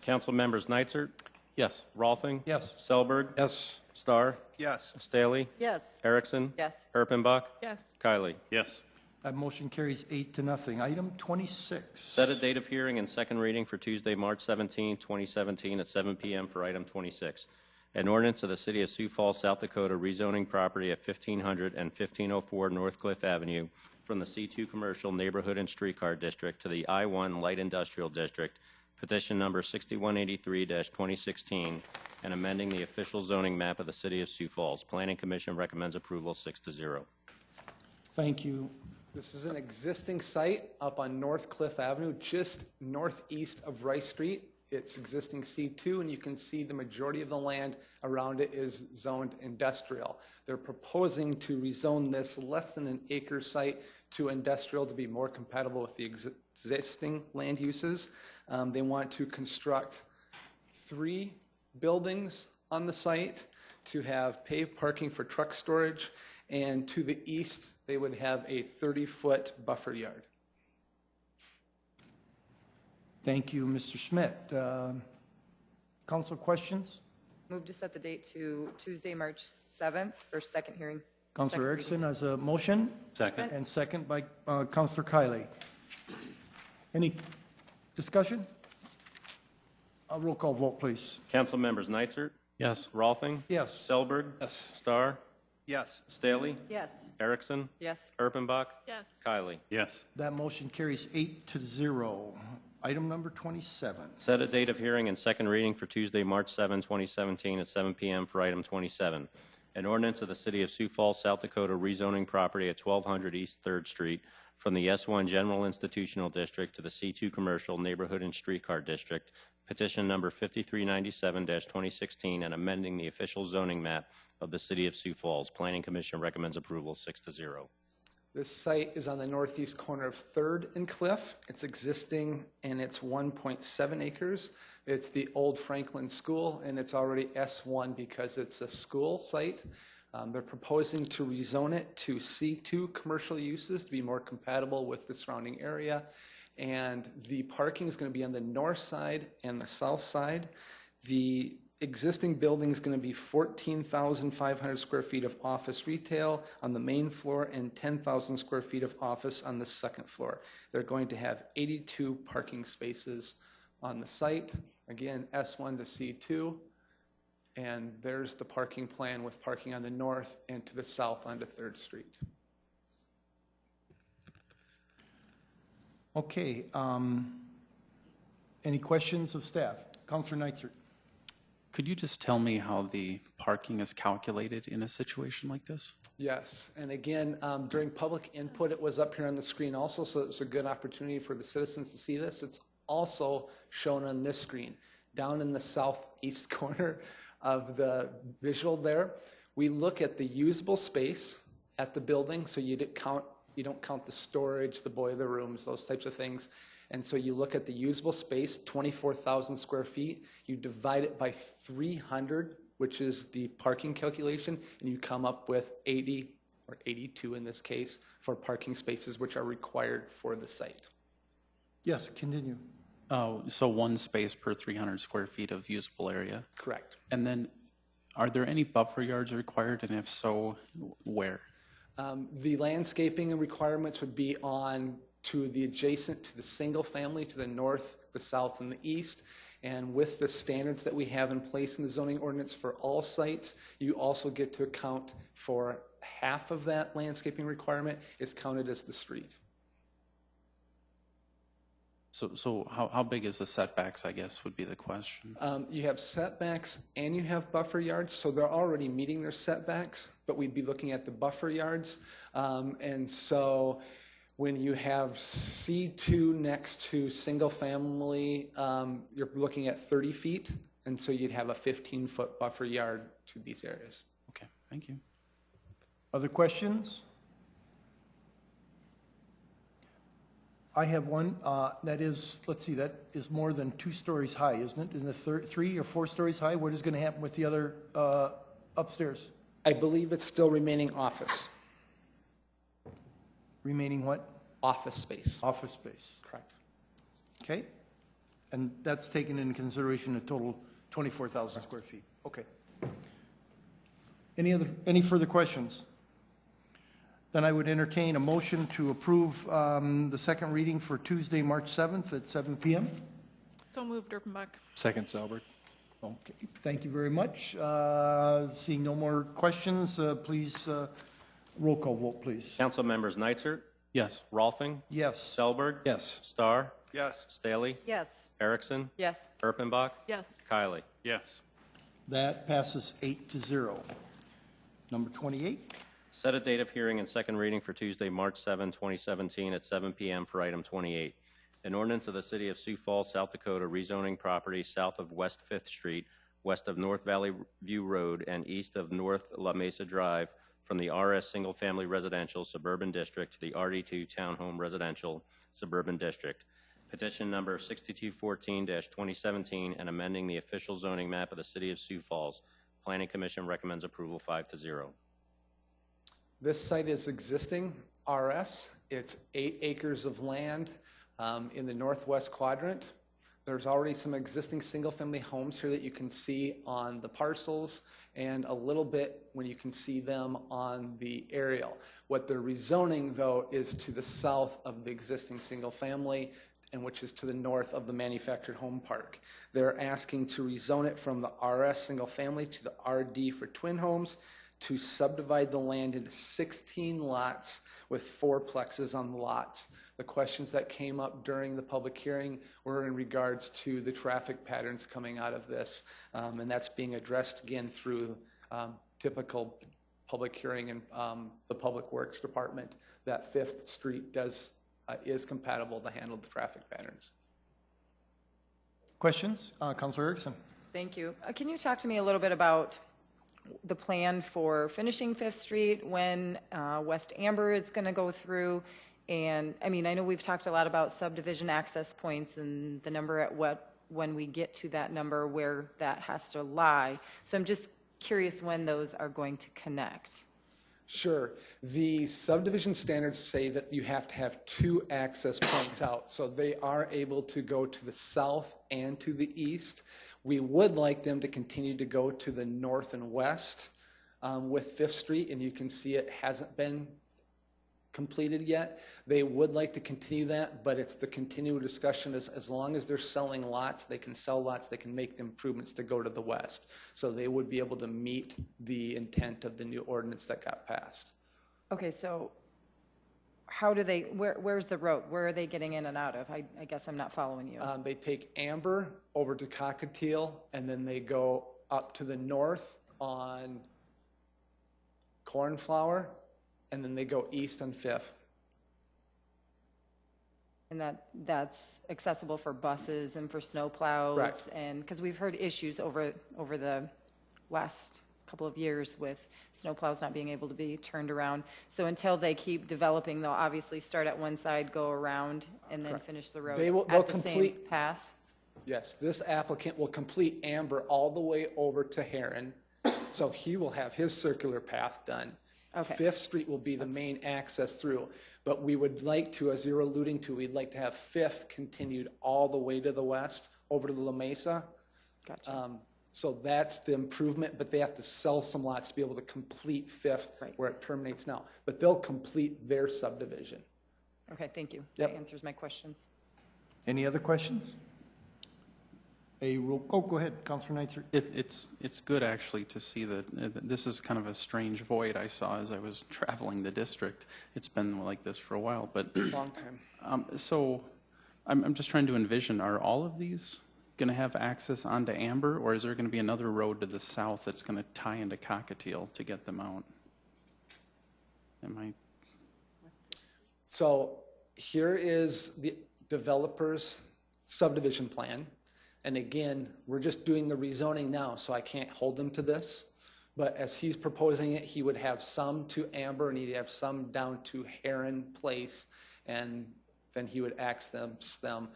Council members Nitzert, Yes. Rolfing. Yes. Selberg. Yes. Starr. Yes. Staley. Yes. Erickson. Yes. Erpenbach. Yes. Kiley. Yes. That motion carries 8-0. Item 26. Set a date of hearing and second reading for Tuesday, March 17, 2017 at 7 p.m. for item 26. An ordinance of the City of Sioux Falls, South Dakota rezoning property at 1500 and 1504 North Cliff Avenue from the C2 Commercial Neighborhood and Streetcar District to the I1 Light Industrial District, petition number 6183-2016, and amending the official zoning map of the City of Sioux Falls. Planning Commission recommends approval 6-0. Thank you. This is an existing site up on North Cliff Avenue, just northeast of Rice Street. It's existing C2, and you can see the majority of the land around it is zoned industrial. They're proposing to rezone this less than an acre site to industrial to be more compatible with the existing land uses. They want to construct 3 buildings on the site to have paved parking for truck storage, and to the east, they would have a 30-foot buffer yard. Thank you, Mr. Schmidt. Council questions? Move to set the date to Tuesday, March 7th for second hearing. Councilor Erickson has a motion. Second. And second by Councilor Kiley. Any discussion? A roll call vote, please. Council members Nitzert, Yes. Rolfing. Yes. Selberg. Yes. Starr. Yes. Staley. Yes. Erickson. Yes. Erpenbach. Yes. Kiley. Yes. That motion carries 8-0. Item number 27. Set a date of hearing and second reading for Tuesday, March 7, 2017 at 7 p.m. for item 27. An ordinance of the City of Sioux Falls, South Dakota rezoning property at 1200 East 3rd Street from the S1 General Institutional District to the C2 Commercial Neighborhood and Streetcar District, petition number 5397-2016, and amending the official zoning map of the City of Sioux Falls. Planning Commission recommends approval 6-0. This site is on the northeast corner of 3rd and Cliff. It's existing, and it's 1.7 acres. It's the old Franklin School, and it's already S1 because it's a school site. They're proposing to rezone it to C2 commercial uses to be more compatible with the surrounding area. And the parking is going to be on the north side and the south side. The existing building is going to be 14,500 square feet of office retail on the main floor and 10,000 square feet of office on the second floor. They're going to have 82 parking spaces on the site. Again, S1 to C2. And there's the parking plan with parking on the north and to the south onto 3rd Street. Okay. Any questions of staff? Councilor Nitzert. Could you just tell me how the parking is calculated in a situation like this? Yes, and again, during public input, it was up here on the screen also, so it's a good opportunity for the citizens to see this. It's also shown on this screen, down in the southeast corner of the visual there. We look at the usable space at the building, so you don't count the storage, the boiler rooms, those types of things. And so you look at the usable space, 24,000 square feet, you divide it by 300, which is the parking calculation, and you come up with 80, or 82 in this case, for parking spaces which are required for the site. Yes, continue. Oh, so 1 space per 300 square feet of usable area? Correct. And then, are there any buffer yards required, and if so, where? The landscaping requirements would be on to the adjacent to the single family to the north, the south, and the east. And with the standards that we have in place in the zoning ordinance for all sites, you also get to account for half of that landscaping requirement is counted as the street. So how big is the setbacks, I guess, would be the question. You have setbacks and you have buffer yards, so they're already meeting their setbacks, but we'd be looking at the buffer yards. And so when you have C2 next to single family, you're looking at 30 feet, and so you'd have a 15-foot buffer yard to these areas. Okay, thank you. Other questions? I have one that is, let's see, that is more than 2 stories high, isn't it? In the 3 or 4 stories high? What is going to happen with the other upstairs? I believe it's still remaining office. Remaining what? Office space. Office space. Correct. Okay. And that's taken into consideration a total 24,000 square feet. Okay. Any further questions? Then I would entertain a motion to approve the second reading for Tuesday, March 7th at 7 p.m. So moved, Erpenbach. Second, Selbert. Okay, thank you very much. Seeing no more questions, please, roll call vote, please. Council members Neitzer, Yes. Rolfing, Yes. Selberg, Yes. Starr, Yes. Staley, Yes. Erickson, Yes. Erpenbach, Yes. Kiley. Yes. That passes 8-0. Number 28. Set a date of hearing and second reading for Tuesday, March 7, 2017 at 7 p.m. for item 28. An ordinance of the City of Sioux Falls, South Dakota, rezoning property south of West 5th Street, west of North Valley View Road, and east of North La Mesa Drive from the RS Single Family Residential Suburban District to the RD2 Townhome Residential Suburban District. Petition number 6214-2017 and amending the official zoning map of the City of Sioux Falls. Planning Commission recommends approval 5-0. This site is existing RS. It's 8 acres of land in the northwest quadrant. There's already some existing single-family homes here that you can see on the parcels and a little bit when you can see them on the aerial. What they're rezoning, though, is to the south of the existing single-family and which is to the north of the manufactured home park. They're asking to rezone it from the RS single-family to the RD for twin homes, to subdivide the land into 16 lots with 4 plexes on the lots. The questions that came up during the public hearing were in regards to the traffic patterns coming out of this, and that's being addressed again through typical public hearing in the Public Works Department, that 5th Street is compatible to handle the traffic patterns. Questions? Councilor Erickson. Thank you. Can you talk to me a little bit about the plan for finishing 5th Street, when West Amber is going to go through? And I mean, I know we've talked a lot about subdivision access points and the number at when we get to that number, where that has to lie. So I'm just curious when those are going to connect. Sure. The subdivision standards say that you have to have 2 access points out, so they are able to go to the south and to the east. We would like them to continue to go to the north and west with 5th Street, and you can see it hasn't been completed yet. They would like to continue that, but it's the continual discussion as long as they're selling lots, they can sell lots, they can make the improvements to go to the west. So they would be able to meet the intent of the new ordinance that got passed. Okay, so how do they, where's the road? Where are they getting in and out of? I guess I'm not following you. They take Amber over to Cockatiel, and then they go up to the north on Cornflower, and then they go east on 5th. And that's accessible for buses and for snow plows? Correct. And because we've heard issues over the last couple of years with snow plows not being able to be turned around. So until they keep developing, they'll obviously start at one side, go around, and then Correct. finish the road They'll at the complete, same pass? Yes, this applicant will complete Amber all the way over to Heron, so he will have his circular path done. Okay. 5th Street will be the main access through, but we would like to, as you're alluding to, we'd like to have 5th continued all the way to the west, over to the La Mesa. Gotcha. So that's the improvement, but they have to sell some lots to be able to complete 5th where it terminates now. But they'll complete their subdivision. Okay, thank you. Yep. That answers my questions. Any other questions? Go ahead, Councilor Neitzer. It's good actually to see that this is kind of a strange void I saw as I was traveling the district. It's been like this for a while, but long time. So I'm just trying to envision, are all of these going to have access onto Amber, or is there going to be another road to the south that's going to tie into Cockatiel to get them out? So here is the developer's subdivision plan. And again, we're just doing the rezoning now, so I can't hold them to this. But as he's proposing it, he would have some to Amber, and he'd have some down to Heron Place, and then he would ax them, some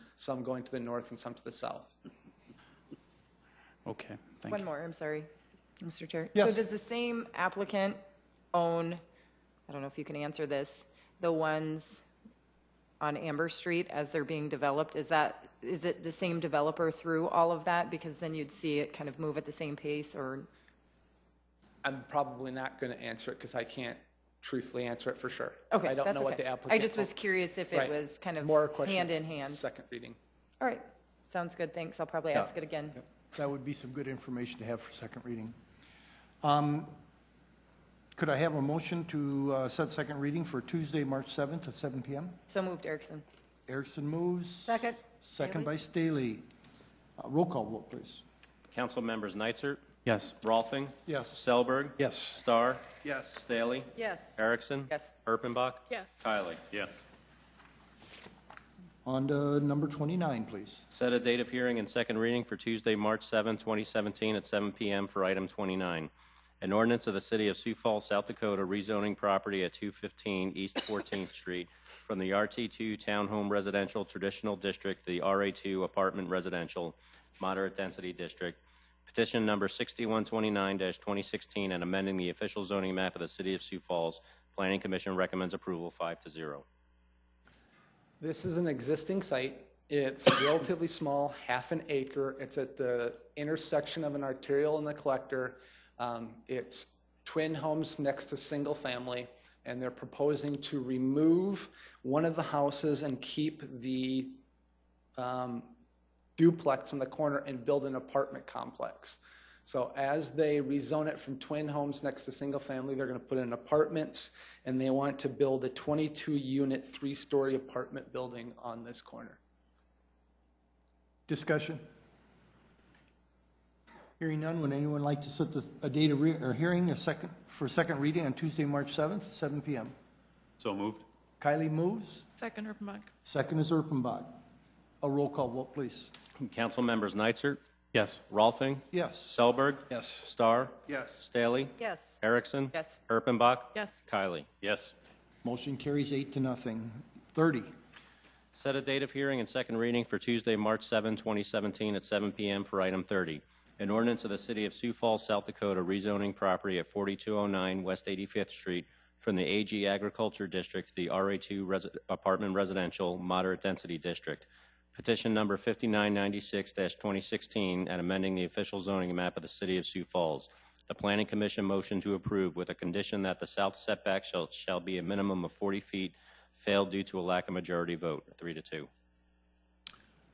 going to the north and some to the south. Okay, thank One you. more, I'm sorry, Mr. Chair. Yes. So does the same applicant own, I don't know if you can answer this, the ones on Amber Street as they're being developed? Is it the same developer through all of that? Because then you'd see it kind of move at the same pace, or? I'm probably not going to answer it because I can't truthfully answer it for sure. Okay, I don't that's know what okay. the applicant. I just was curious if it Right. was kind of More questions, hand in hand. Second reading. All right, sounds good, thanks. I'll probably ask it again. That would be some good information to have for second reading. Could I have a motion to set second reading for Tuesday, March 7th at 7 p.m.? So moved, Erickson. Erickson moves. Second. Second by Staley. Roll call vote, please. Council members Nitzert, Yes. Rolfing, Yes. Selberg, Yes. Starr, Yes. Staley, Yes. Erickson, Yes. Erpenbach, Yes. Kylie. Yes. On to number 29, please. Set a date of hearing and second reading for Tuesday, March 7, 2017 at 7 p.m. for item 29. An ordinance of the City of Sioux Falls, South Dakota, rezoning property at 215 East 14th Street from the RT2 Townhome Residential Traditional District to the RA2 Apartment Residential Moderate Density District. Petition number 6129-2016 and amending the official zoning map of the City of Sioux Falls. Planning Commission recommends approval 5-0. This is an existing site. It's relatively small, half an acre. It's at the intersection of an arterial and the collector. It's twin homes next to single family, and they're proposing to remove one of the houses and keep the duplex in the corner and build an apartment complex. So as they rezone it from twin homes next to single family, they're going to put in apartments, and they want to build a 22-unit, 3-story apartment building on this corner. Discussion. Hearing none, would anyone like to set a date of hearing for second reading on Tuesday, March 7th, 7 p.m.? So moved. Kylie moves. Second, Erpenbach. Second is Erpenbach. A roll call vote, please. Council members Nitzert, Yes. Rolfing, Yes. Selberg, Yes. Starr, Yes. Staley, Yes. Erickson, Yes. Erpenbach, Yes. Kylie. Yes. Motion carries 8-0. 30. Set a date of hearing and second reading for Tuesday, March 7, 2017 at 7 p.m. for item 30. An ordinance of the City of Sioux Falls, South Dakota, rezoning property at 4209 West 85th Street from the AG Agriculture District to the RA2 Apartment Residential Moderate Density District. Petition number 5996-2016 and amending the official zoning map of the City of Sioux Falls. The Planning Commission motion to approve with a condition that the south setback shall be a minimum of 40 feet, failed due to a lack of majority vote, 3-2.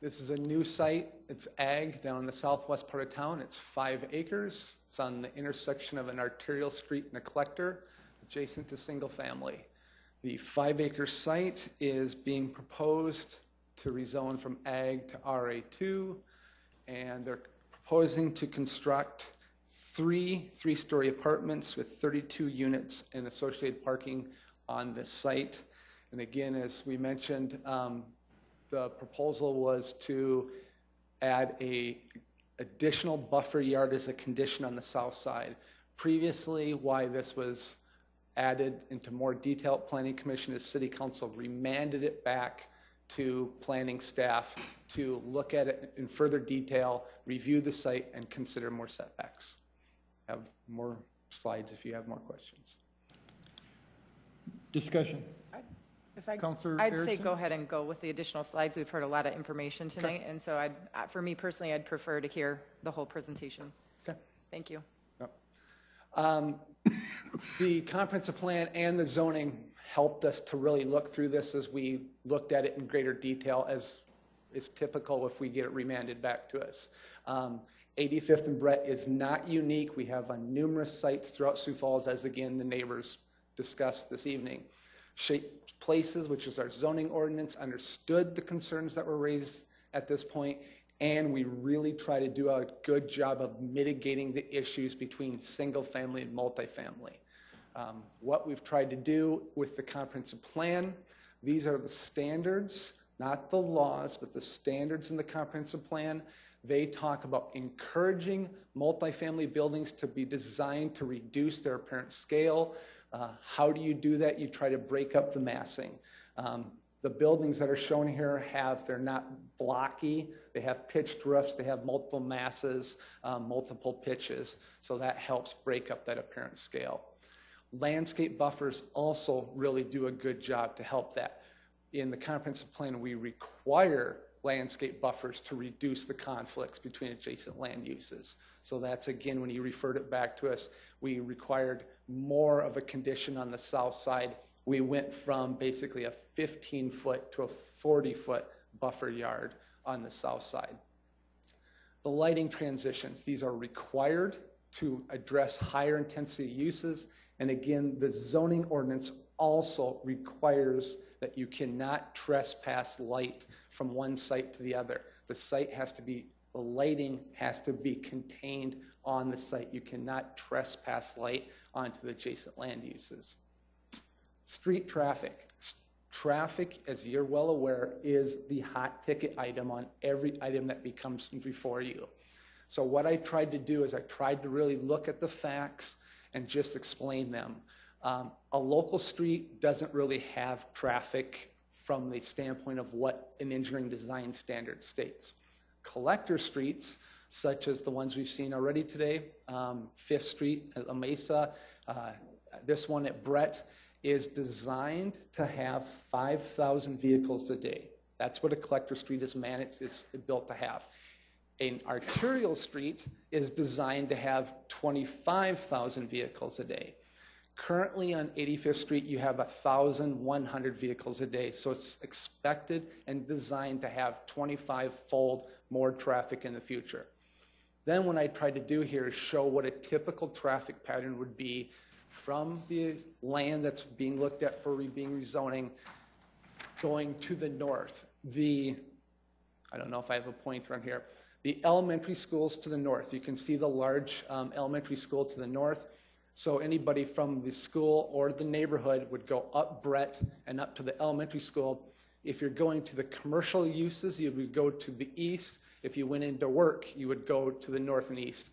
This is a new site. It's ag down in the southwest part of town. It's 5 acres. It's on the intersection of an arterial street and a collector, adjacent to single family. The 5-acre site is being proposed to rezone from ag to RA2, and they're proposing to construct 3-story apartments with 32 units and associated parking on this site. And again, as we mentioned, the proposal was to add a additional buffer yard as a condition on the south side. Previously, why this was added into more detail at Planning Commission is City Council remanded it back to planning staff to look at it in further detail, review the site, and consider more setbacks. I have more slides if you have more questions. Discussion. If I, Councilor I'd say Erickson? go ahead and go with the additional slides. We've heard a lot of information tonight, and so for me personally, I'd prefer to hear the whole presentation. Okay. Thank you. The comprehensive plan and the zoning helped us to really look through this as we looked at it in greater detail, as is typical if we get it remanded back to us. 85th and Brett is not unique. We have on numerous sites throughout Sioux Falls, as again the neighbors discussed this evening. Shaped Places, which is our zoning ordinance, understood the concerns that were raised at this point, and we really try to do a good job of mitigating the issues between single family and multifamily. What we've tried to do with the comprehensive plan, these are the standards, not the laws, but the standards in the comprehensive plan. They talk about encouraging multifamily buildings to be designed to reduce their apparent scale. How do you do that? You try to break up the massing. The buildings that are shown here they're not blocky. They have pitched roofs. They have multiple masses, multiple pitches. So that helps break up that apparent scale. Landscape buffers also really do a good job to help that. In the comprehensive plan, we require landscape buffers to reduce the conflicts between adjacent land uses. So that's, again, when you referred it back to us, we required more of a condition on the south side. We went from basically a 15-foot to a 40-foot buffer yard on the south side. The lighting transitions, these are required to address higher intensity uses. And again, the zoning ordinance also requires that you cannot trespass light from one site to the other. The lighting has to be contained on the site. You cannot trespass light onto the adjacent land uses. Street traffic. Traffic, as you're well aware, is the hot ticket item on every item that comes before you. So what I tried to do is I tried to really look at the facts and just explain them. A local street doesn't really have traffic from the standpoint of what an engineering design standard states. Collector streets, such as the ones we've seen already today, 5th Street at La Mesa, this one at Brett, is designed to have 5,000 vehicles a day. That's what a collector street is built to have. An arterial street is designed to have 25,000 vehicles a day. Currently on 85th Street, you have 1,100 vehicles a day, so it's expected and designed to have 25-fold more traffic in the future. Then what I tried to do here is show what a typical traffic pattern would be from the land that's being looked at for being rezoning going to the north. I don't know if I have a pointer on here. The elementary schools to the north. You can see the large elementary school to the north. So anybody from the school or the neighborhood would go up Brett and up to the elementary school. If you're going to the commercial uses, you would go to the east. If you went into work, you would go to the north and east.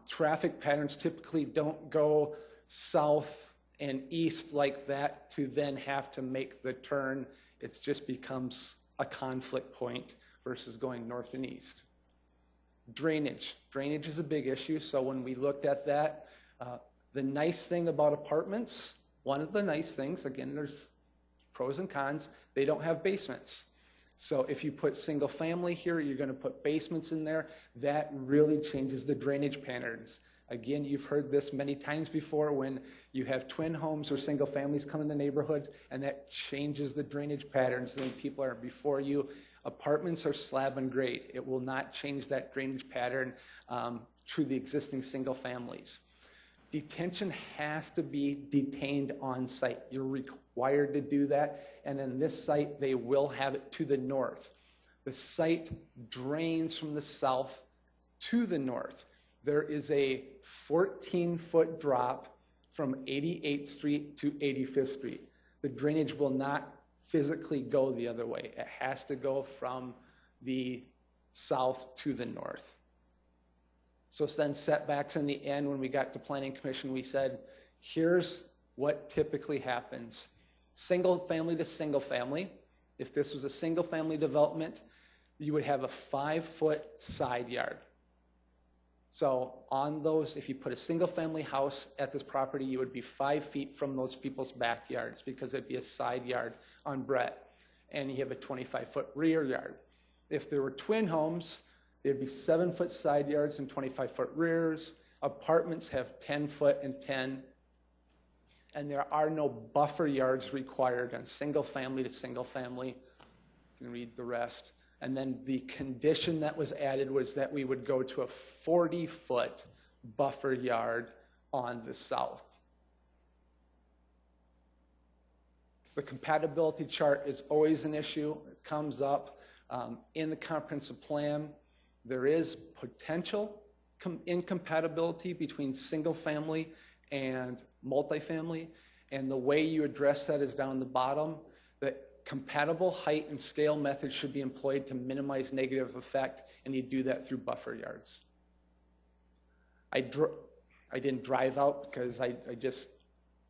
Traffic patterns typically don't go south and east like that to then have to make the turn. It just becomes a conflict point versus going north and east. Drainage. Drainage is a big issue, so when we looked at that, the nice thing about apartments, one of the nice things, again, there's pros and cons, they don't have basements. So if you put single family here, you're going to put basements in there. That really changes the drainage patterns. Again, you've heard this many times before when you have twin homes or single families come in the neighborhood, and that changes the drainage patterns. Then people are before you. Apartments are slab and grade. It will not change that drainage pattern to the existing single families. Detention has to be detained on site. You're required to do that. And in this site, they will have it to the north. The site drains from the south to the north. There is a 14-foot drop from 88th Street to 85th Street. The drainage will not physically go the other way. It has to go from the south to the north. So then setbacks in the end, when we got to Planning Commission, we said, here's what typically happens. Single family to single family. If this was a single family development, you would have a 5-foot side yard. So on those, if you put a single family house at this property, you would be 5 feet from those people's backyards because it'd be a side yard on Brett. And you have a 25-foot rear yard. If there were twin homes, there'd be 7-foot side yards and 25-foot rears. Apartments have 10-foot and 10. And there are no buffer yards required on single family to single family. You can read the rest. And then the condition that was added was that we would go to a 40-foot buffer yard on the south. The compatibility chart is always an issue. It comes up in the comprehensive plan. There is potential incompatibility between single family and multifamily, and the way you address that is down the bottom. The compatible height and scale methods should be employed to minimize negative effect, and you do that through buffer yards. I didn't drive out because I just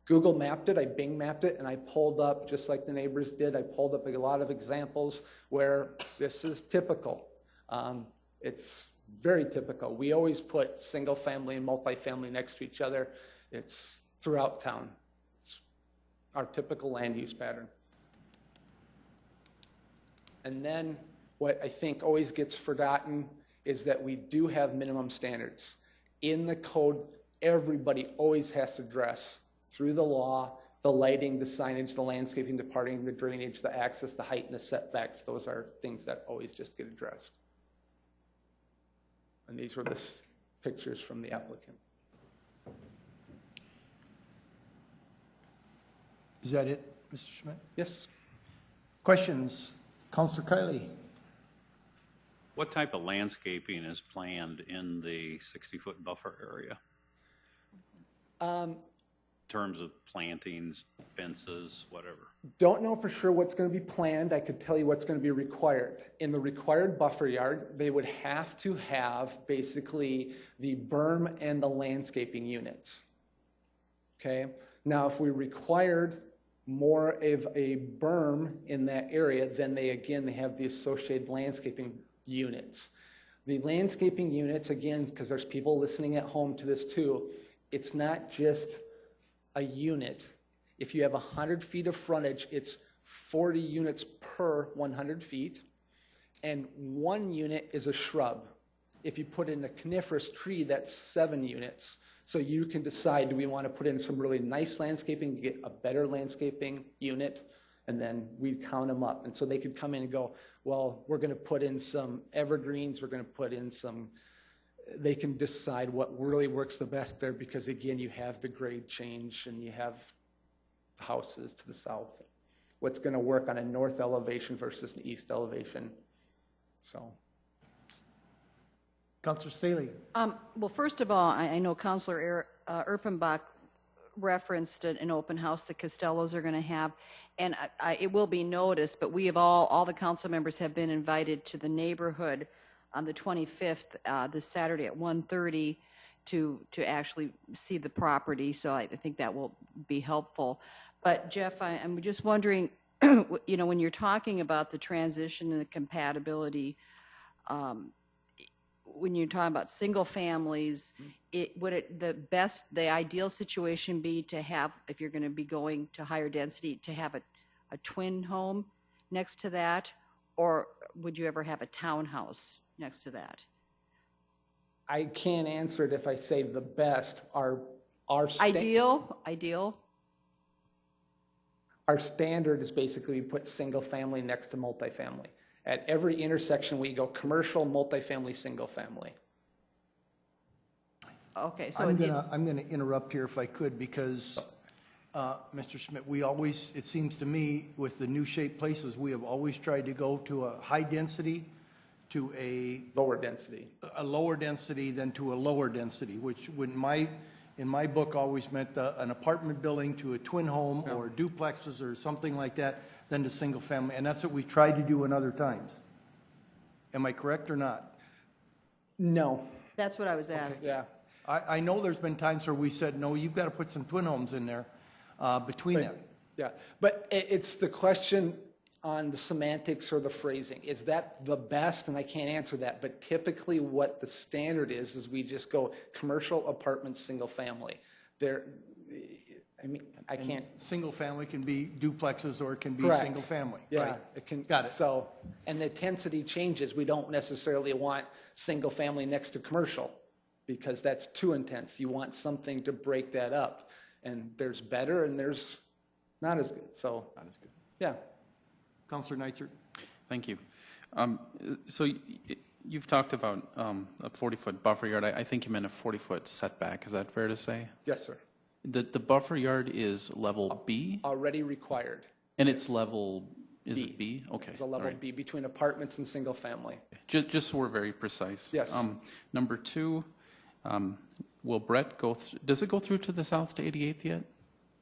Google mapped it, I Bing mapped it, and I pulled up, just like the neighbors did, I pulled up a lot of examples where this is typical. It's very typical. We always put single family and multifamily next to each other. It's throughout town. It's our typical land use pattern. And then what I think always gets forgotten is that we do have minimum standards. In the code, everybody always has to address through the law, the lighting, the signage, the landscaping, the parking, the drainage, the access, the height, and the setbacks. Those are things that always just get addressed. And these were the pictures from the applicant. Is that it, Mr. Schmidt? Yes. Questions? Councilor Kiley. What type of landscaping is planned in the 60-foot buffer area? In terms of plantings, fences, whatever. Don't know for sure what's going to be planned. I could tell you what's going to be required. In the required buffer yard, they would have to have basically the berm and the landscaping units. Okay? Now, if we required more of a berm in that area, then they have the associated landscaping units. The landscaping units, again, because there's people listening at home to this too, it's not just a unit. If you have 100 feet of frontage, it's 40 units per 100 feet, and 1 unit is a shrub. If you put in a coniferous tree, that's 7 units. So you can decide, do we want to put in some really nice landscaping to get a better landscaping unit, and then we count them up. And so they could come in and go, well, we're going to put in some evergreens, we're going to put in some, they can decide what really works the best there, because again, you have the grade change and you have houses to the south. What's going to work on a north elevation versus an east elevation. So. Councilor Staley. Well, first of all, I know Councilor Erpenbach referenced an open house the Costellos are going to have, and it will be noticed, but we have all the council members have been invited to the neighborhood on the 25th, this Saturday at 1:30 to actually see the property, so I think that will be helpful. But Jeff, I'm just wondering, you know, when you're talking about the transition and the compatibility, when you're talking about single families, the ideal situation be to have, if you're going to be going to higher density, to have a twin home next to that, or would you ever have a townhouse next to that? I can't answer it if I say the best. Our ideal. Our standard is basically we put single family next to multifamily. At every intersection, we go commercial, multifamily, single family. Okay, so I'm gonna interrupt here if I could, because Mr. Schmidt, we always, it seems to me, with the new shaped places, we have always tried to go to a high density to a lower density, than to a lower density, which in my book always meant an apartment building to a twin home or duplexes or something like that, than to single family. And that's what we tried to do in other times. Am I correct or not? No. That's what I was asking. Yeah. I know there's been times where we said, no, you've got to put some twin homes in there between them. Yeah, but it's the question on the semantics or the phrasing. Is that the best? And I can't answer that. But typically what the standard is we just go commercial, apartments, single family. I can't. Single family can be duplexes or it can be Correct. single family. Yeah, Right. it can. Got it. So, and the intensity changes. We don't necessarily want single family next to commercial because that's too intense. You want something to break that up. And there's better and there's not as good. So, not as good. Yeah. Councilor Neitzer. Thank you. So you've talked about a 40-foot buffer yard. I think you meant a 40-foot setback. Is that fair to say? Yes, sir. The buffer yard is level B? Already required. And it's level, is B. it B? Okay. It's a level right. B between apartments and single family. Just so we're very precise. Yes. Number two, will Brett does it go through to the south to 88th yet?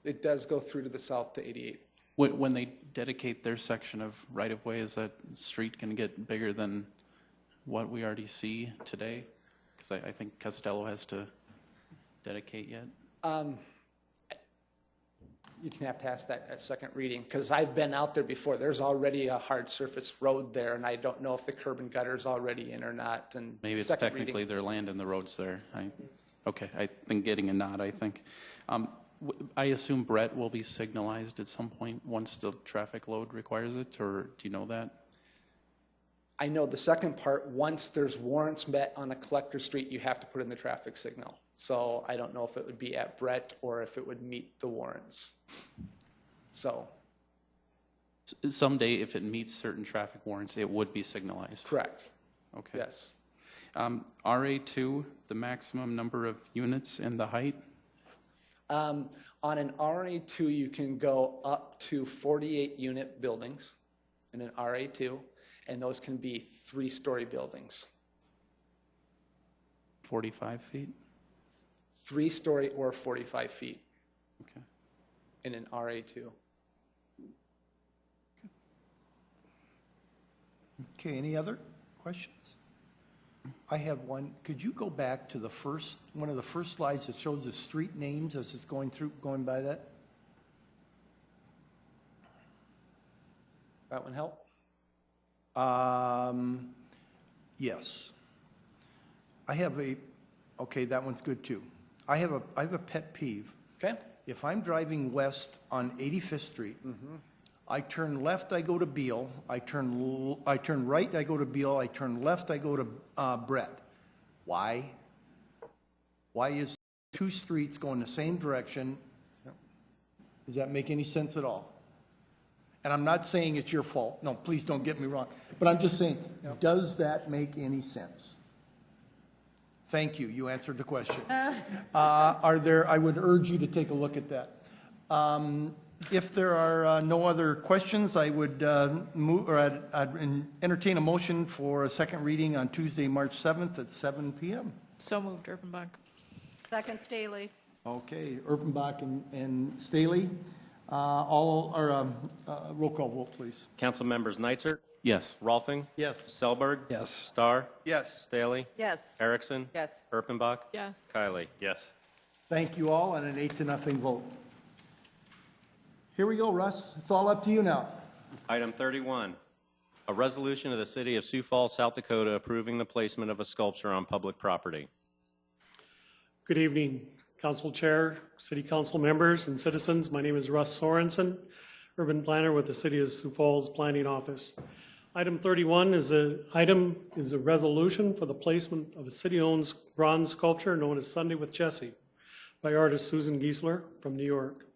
It does go through to the south to 88th. When they dedicate their section of right-of-way, is that street going to get bigger than what we already see today? Because I think Costello has to dedicate yet. you can have to ask that at second reading, because I've been out there before. There's already a hard surface road there, and I don't know if the curb and gutter is already in or not. And Maybe it's second technically reading- their land and the road's there. Okay, I think getting a nod, I think. I assume Brett will be signalized at some point once the traffic load requires it, or do you know that? I know the second part, once there's warrants met on a collector street, you have to put in the traffic signal. So I don't know if it would be at Brett or if it would meet the warrants. So. Someday, if it meets certain traffic warrants, it would be signalized? Correct. Okay. Yes. RA2, the maximum number of units and the height? On an RA2, you can go up to 48 unit buildings in an RA2, and those can be 3-story buildings. 45 feet? 3-story or 45 feet. Okay. In an RA2. Okay, any other questions? I have one. Could you go back to one of the first slides that shows the street names as it's going by that? That one help? Yes. Okay, that one's good too. I have a pet peeve. Okay. If I'm driving west on 85th Street, I turn left, I go to Beale. I turn right, I go to Beale. I turn left, I go to Brett. Why? Why is 2 streets going the same direction? Does that make any sense at all? And I'm not saying it's your fault. No, please don't get me wrong. But I'm just saying, does that make any sense? Thank you. You answered the question. I would urge you to take a look at that. If there are no other questions, I would I'd entertain a motion for a second reading on Tuesday, March 7th at 7 p.m. So moved, Urbanbach. Second, Staley. Okay, Urbanbach and Staley. Roll call vote, please. Council members Neitzer? Yes. Rolfing? Yes. Selberg? Yes. Starr? Yes. Staley? Yes. Erickson? Yes. Erpenbach? Yes. Kiley? Yes. Thank you all, and an 8-0 vote. Here we go, Russ. It's all up to you now. Item 31, a resolution of the City of Sioux Falls, South Dakota approving the placement of a sculpture on public property. Good evening, Council Chair, City Council members, and citizens. My name is Russ Sorensen, Urban Planner with the City of Sioux Falls Planning Office. Item 31 is a resolution for the placement of a city-owned bronze sculpture known as Sunday with Jesse by artist Susan Giesler from New York.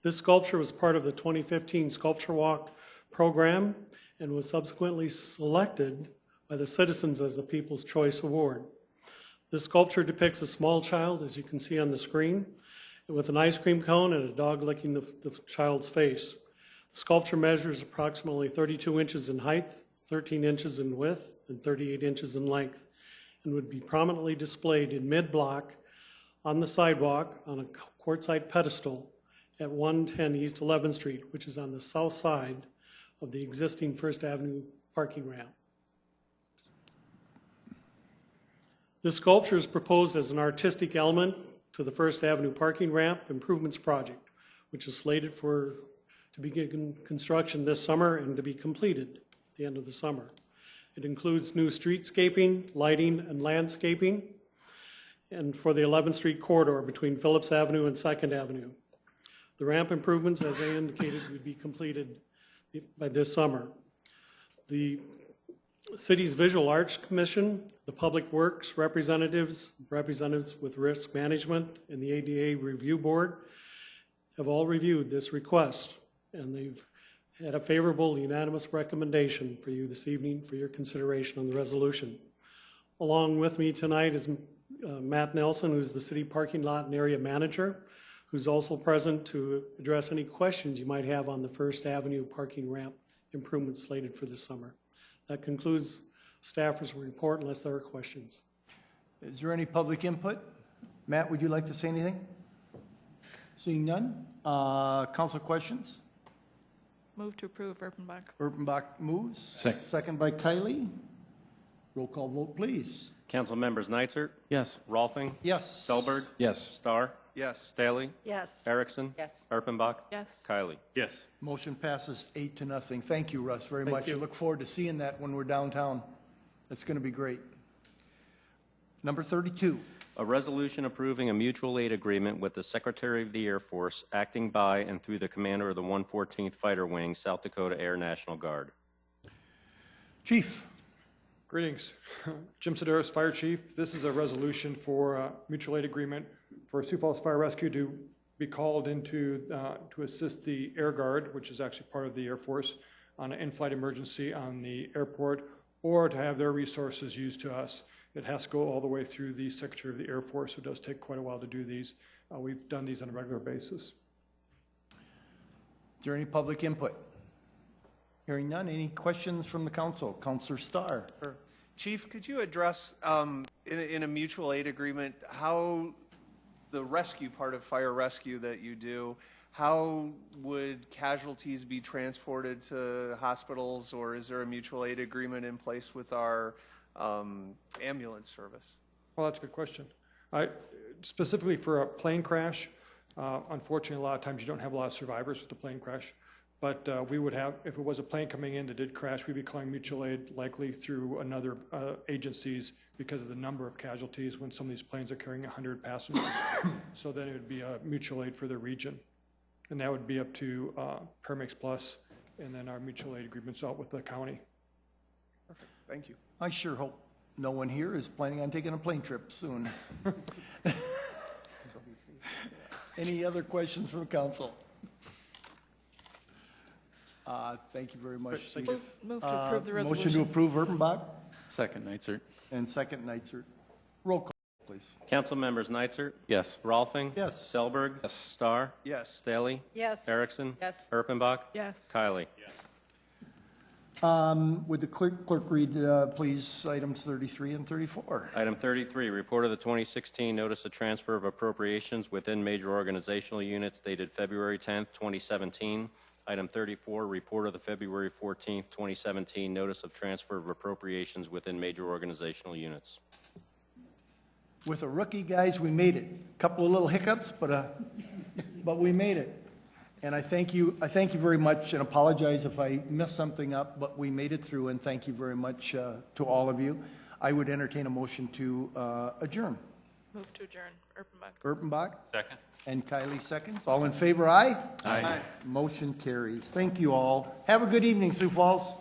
This sculpture was part of the 2015 Sculpture Walk program and was subsequently selected by the citizens as the People's Choice Award. This sculpture depicts a small child, as you can see on the screen, with an ice cream cone and a dog licking the child's face. The sculpture measures approximately 32 inches in height, 13 inches in width, and 38 inches in length, and would be prominently displayed in mid-block on the sidewalk on a quartzite pedestal at 110 East 11th Street, which is on the south side of the existing First Avenue parking ramp. This sculpture is proposed as an artistic element to the First Avenue parking ramp improvements project, which is slated to begin construction this summer and to be completed at the end of the summer. It includes new streetscaping, lighting, and landscaping, and for the 11th Street corridor between Phillips Avenue and 2nd Avenue. The ramp improvements, as I indicated, would be completed by this summer. The city's Visual Arts Commission, the Public Works representatives with risk management, and the ADA Review Board have all reviewed this request, and they've had a favorable unanimous recommendation for you this evening for your consideration on the resolution. Along with me tonight is Matt Nelson, who's the city parking lot and area manager, who's also present to address any questions you might have on the First Avenue parking ramp improvements slated for this summer. That concludes staff's report unless there are questions. Is there any public input? Matt, would you like to say anything? Seeing none. Council questions? Move to approve, Urbanbach. Urbanbach moves. Second by Kiley. Roll call vote, please. Council members Neitzer? Yes. Rolfing? Yes. Selberg? Yes. Starr? Yes. Staley? Yes. Erickson? Yes. Erpenbach? Yes. Kylie? Yes. Motion passes 8-0. Thank you, Russ, very Thank much. you. I look forward to seeing that when we're downtown. It's going to be great. Number 32. A resolution approving a mutual aid agreement with the Secretary of the Air Force, acting by and through the commander of the 114th Fighter Wing, South Dakota Air National Guard. Chief. Greetings. Jim Sedaris, Fire Chief. This is a resolution for a mutual aid agreement for Sioux Falls Fire Rescue to be called into to assist the Air Guard, which is actually part of the Air Force, on an in-flight emergency on the airport, or to have their resources used to us. It has to go all the way through the Secretary of the Air Force, so it does take quite a while to do these. We've done these on a regular basis. Is there any public input? Hearing none, any questions from the council? Councilor Starr. Sure. Chief, could you address, in a mutual aid agreement, how the rescue part of fire rescue that you do, how would casualties be transported to hospitals, or is there a mutual aid agreement in place with our ambulance service? Well, that's a good question. Specifically for a plane crash, unfortunately, a lot of times you don't have a lot of survivors with the plane crash. But we would have, if it was a plane coming in that did crash, we'd be calling mutual aid likely through another agencies because of the number of casualties when some of these planes are carrying 100 passengers. So then it would be a mutual aid for the region. And that would be up to Paramix Plus, and then our mutual aid agreements out with the county. Perfect. Thank you. I sure hope no one here is planning on taking a plane trip soon. Any other questions from council? Thank you very much, Chief. Move to approve the resolution. Motion to approve, Erpenbach, Second, Nitzert. and second, Nitzert. Roll call, please. Council members Nitzert? Yes. Rolfing? Yes. Selberg? Yes. Starr? Yes. Staley? Yes. Erickson? Yes. Erpenbach? Yes. Kylie? Would the clerk read, please, items 33 and 34? Item 33, report of the 2016 Notice of Transfer of Appropriations within Major Organizational Units dated February 10th, 2017. Item 34, report of the February 14th, 2017 Notice of Transfer of Appropriations within Major Organizational Units. With a rookie, guys, we made it. Couple of little hiccups, but we made it. And I thank you very much, and apologize if I messed something up, but we made it through, and thank you very much to all of you. I would entertain a motion to adjourn. Move to adjourn. Erpenbach. Erpenbach? Second. And Kylie seconds. All in favor, aye? Aye. Motion carries. Thank you all. Have a good evening, Sioux Falls.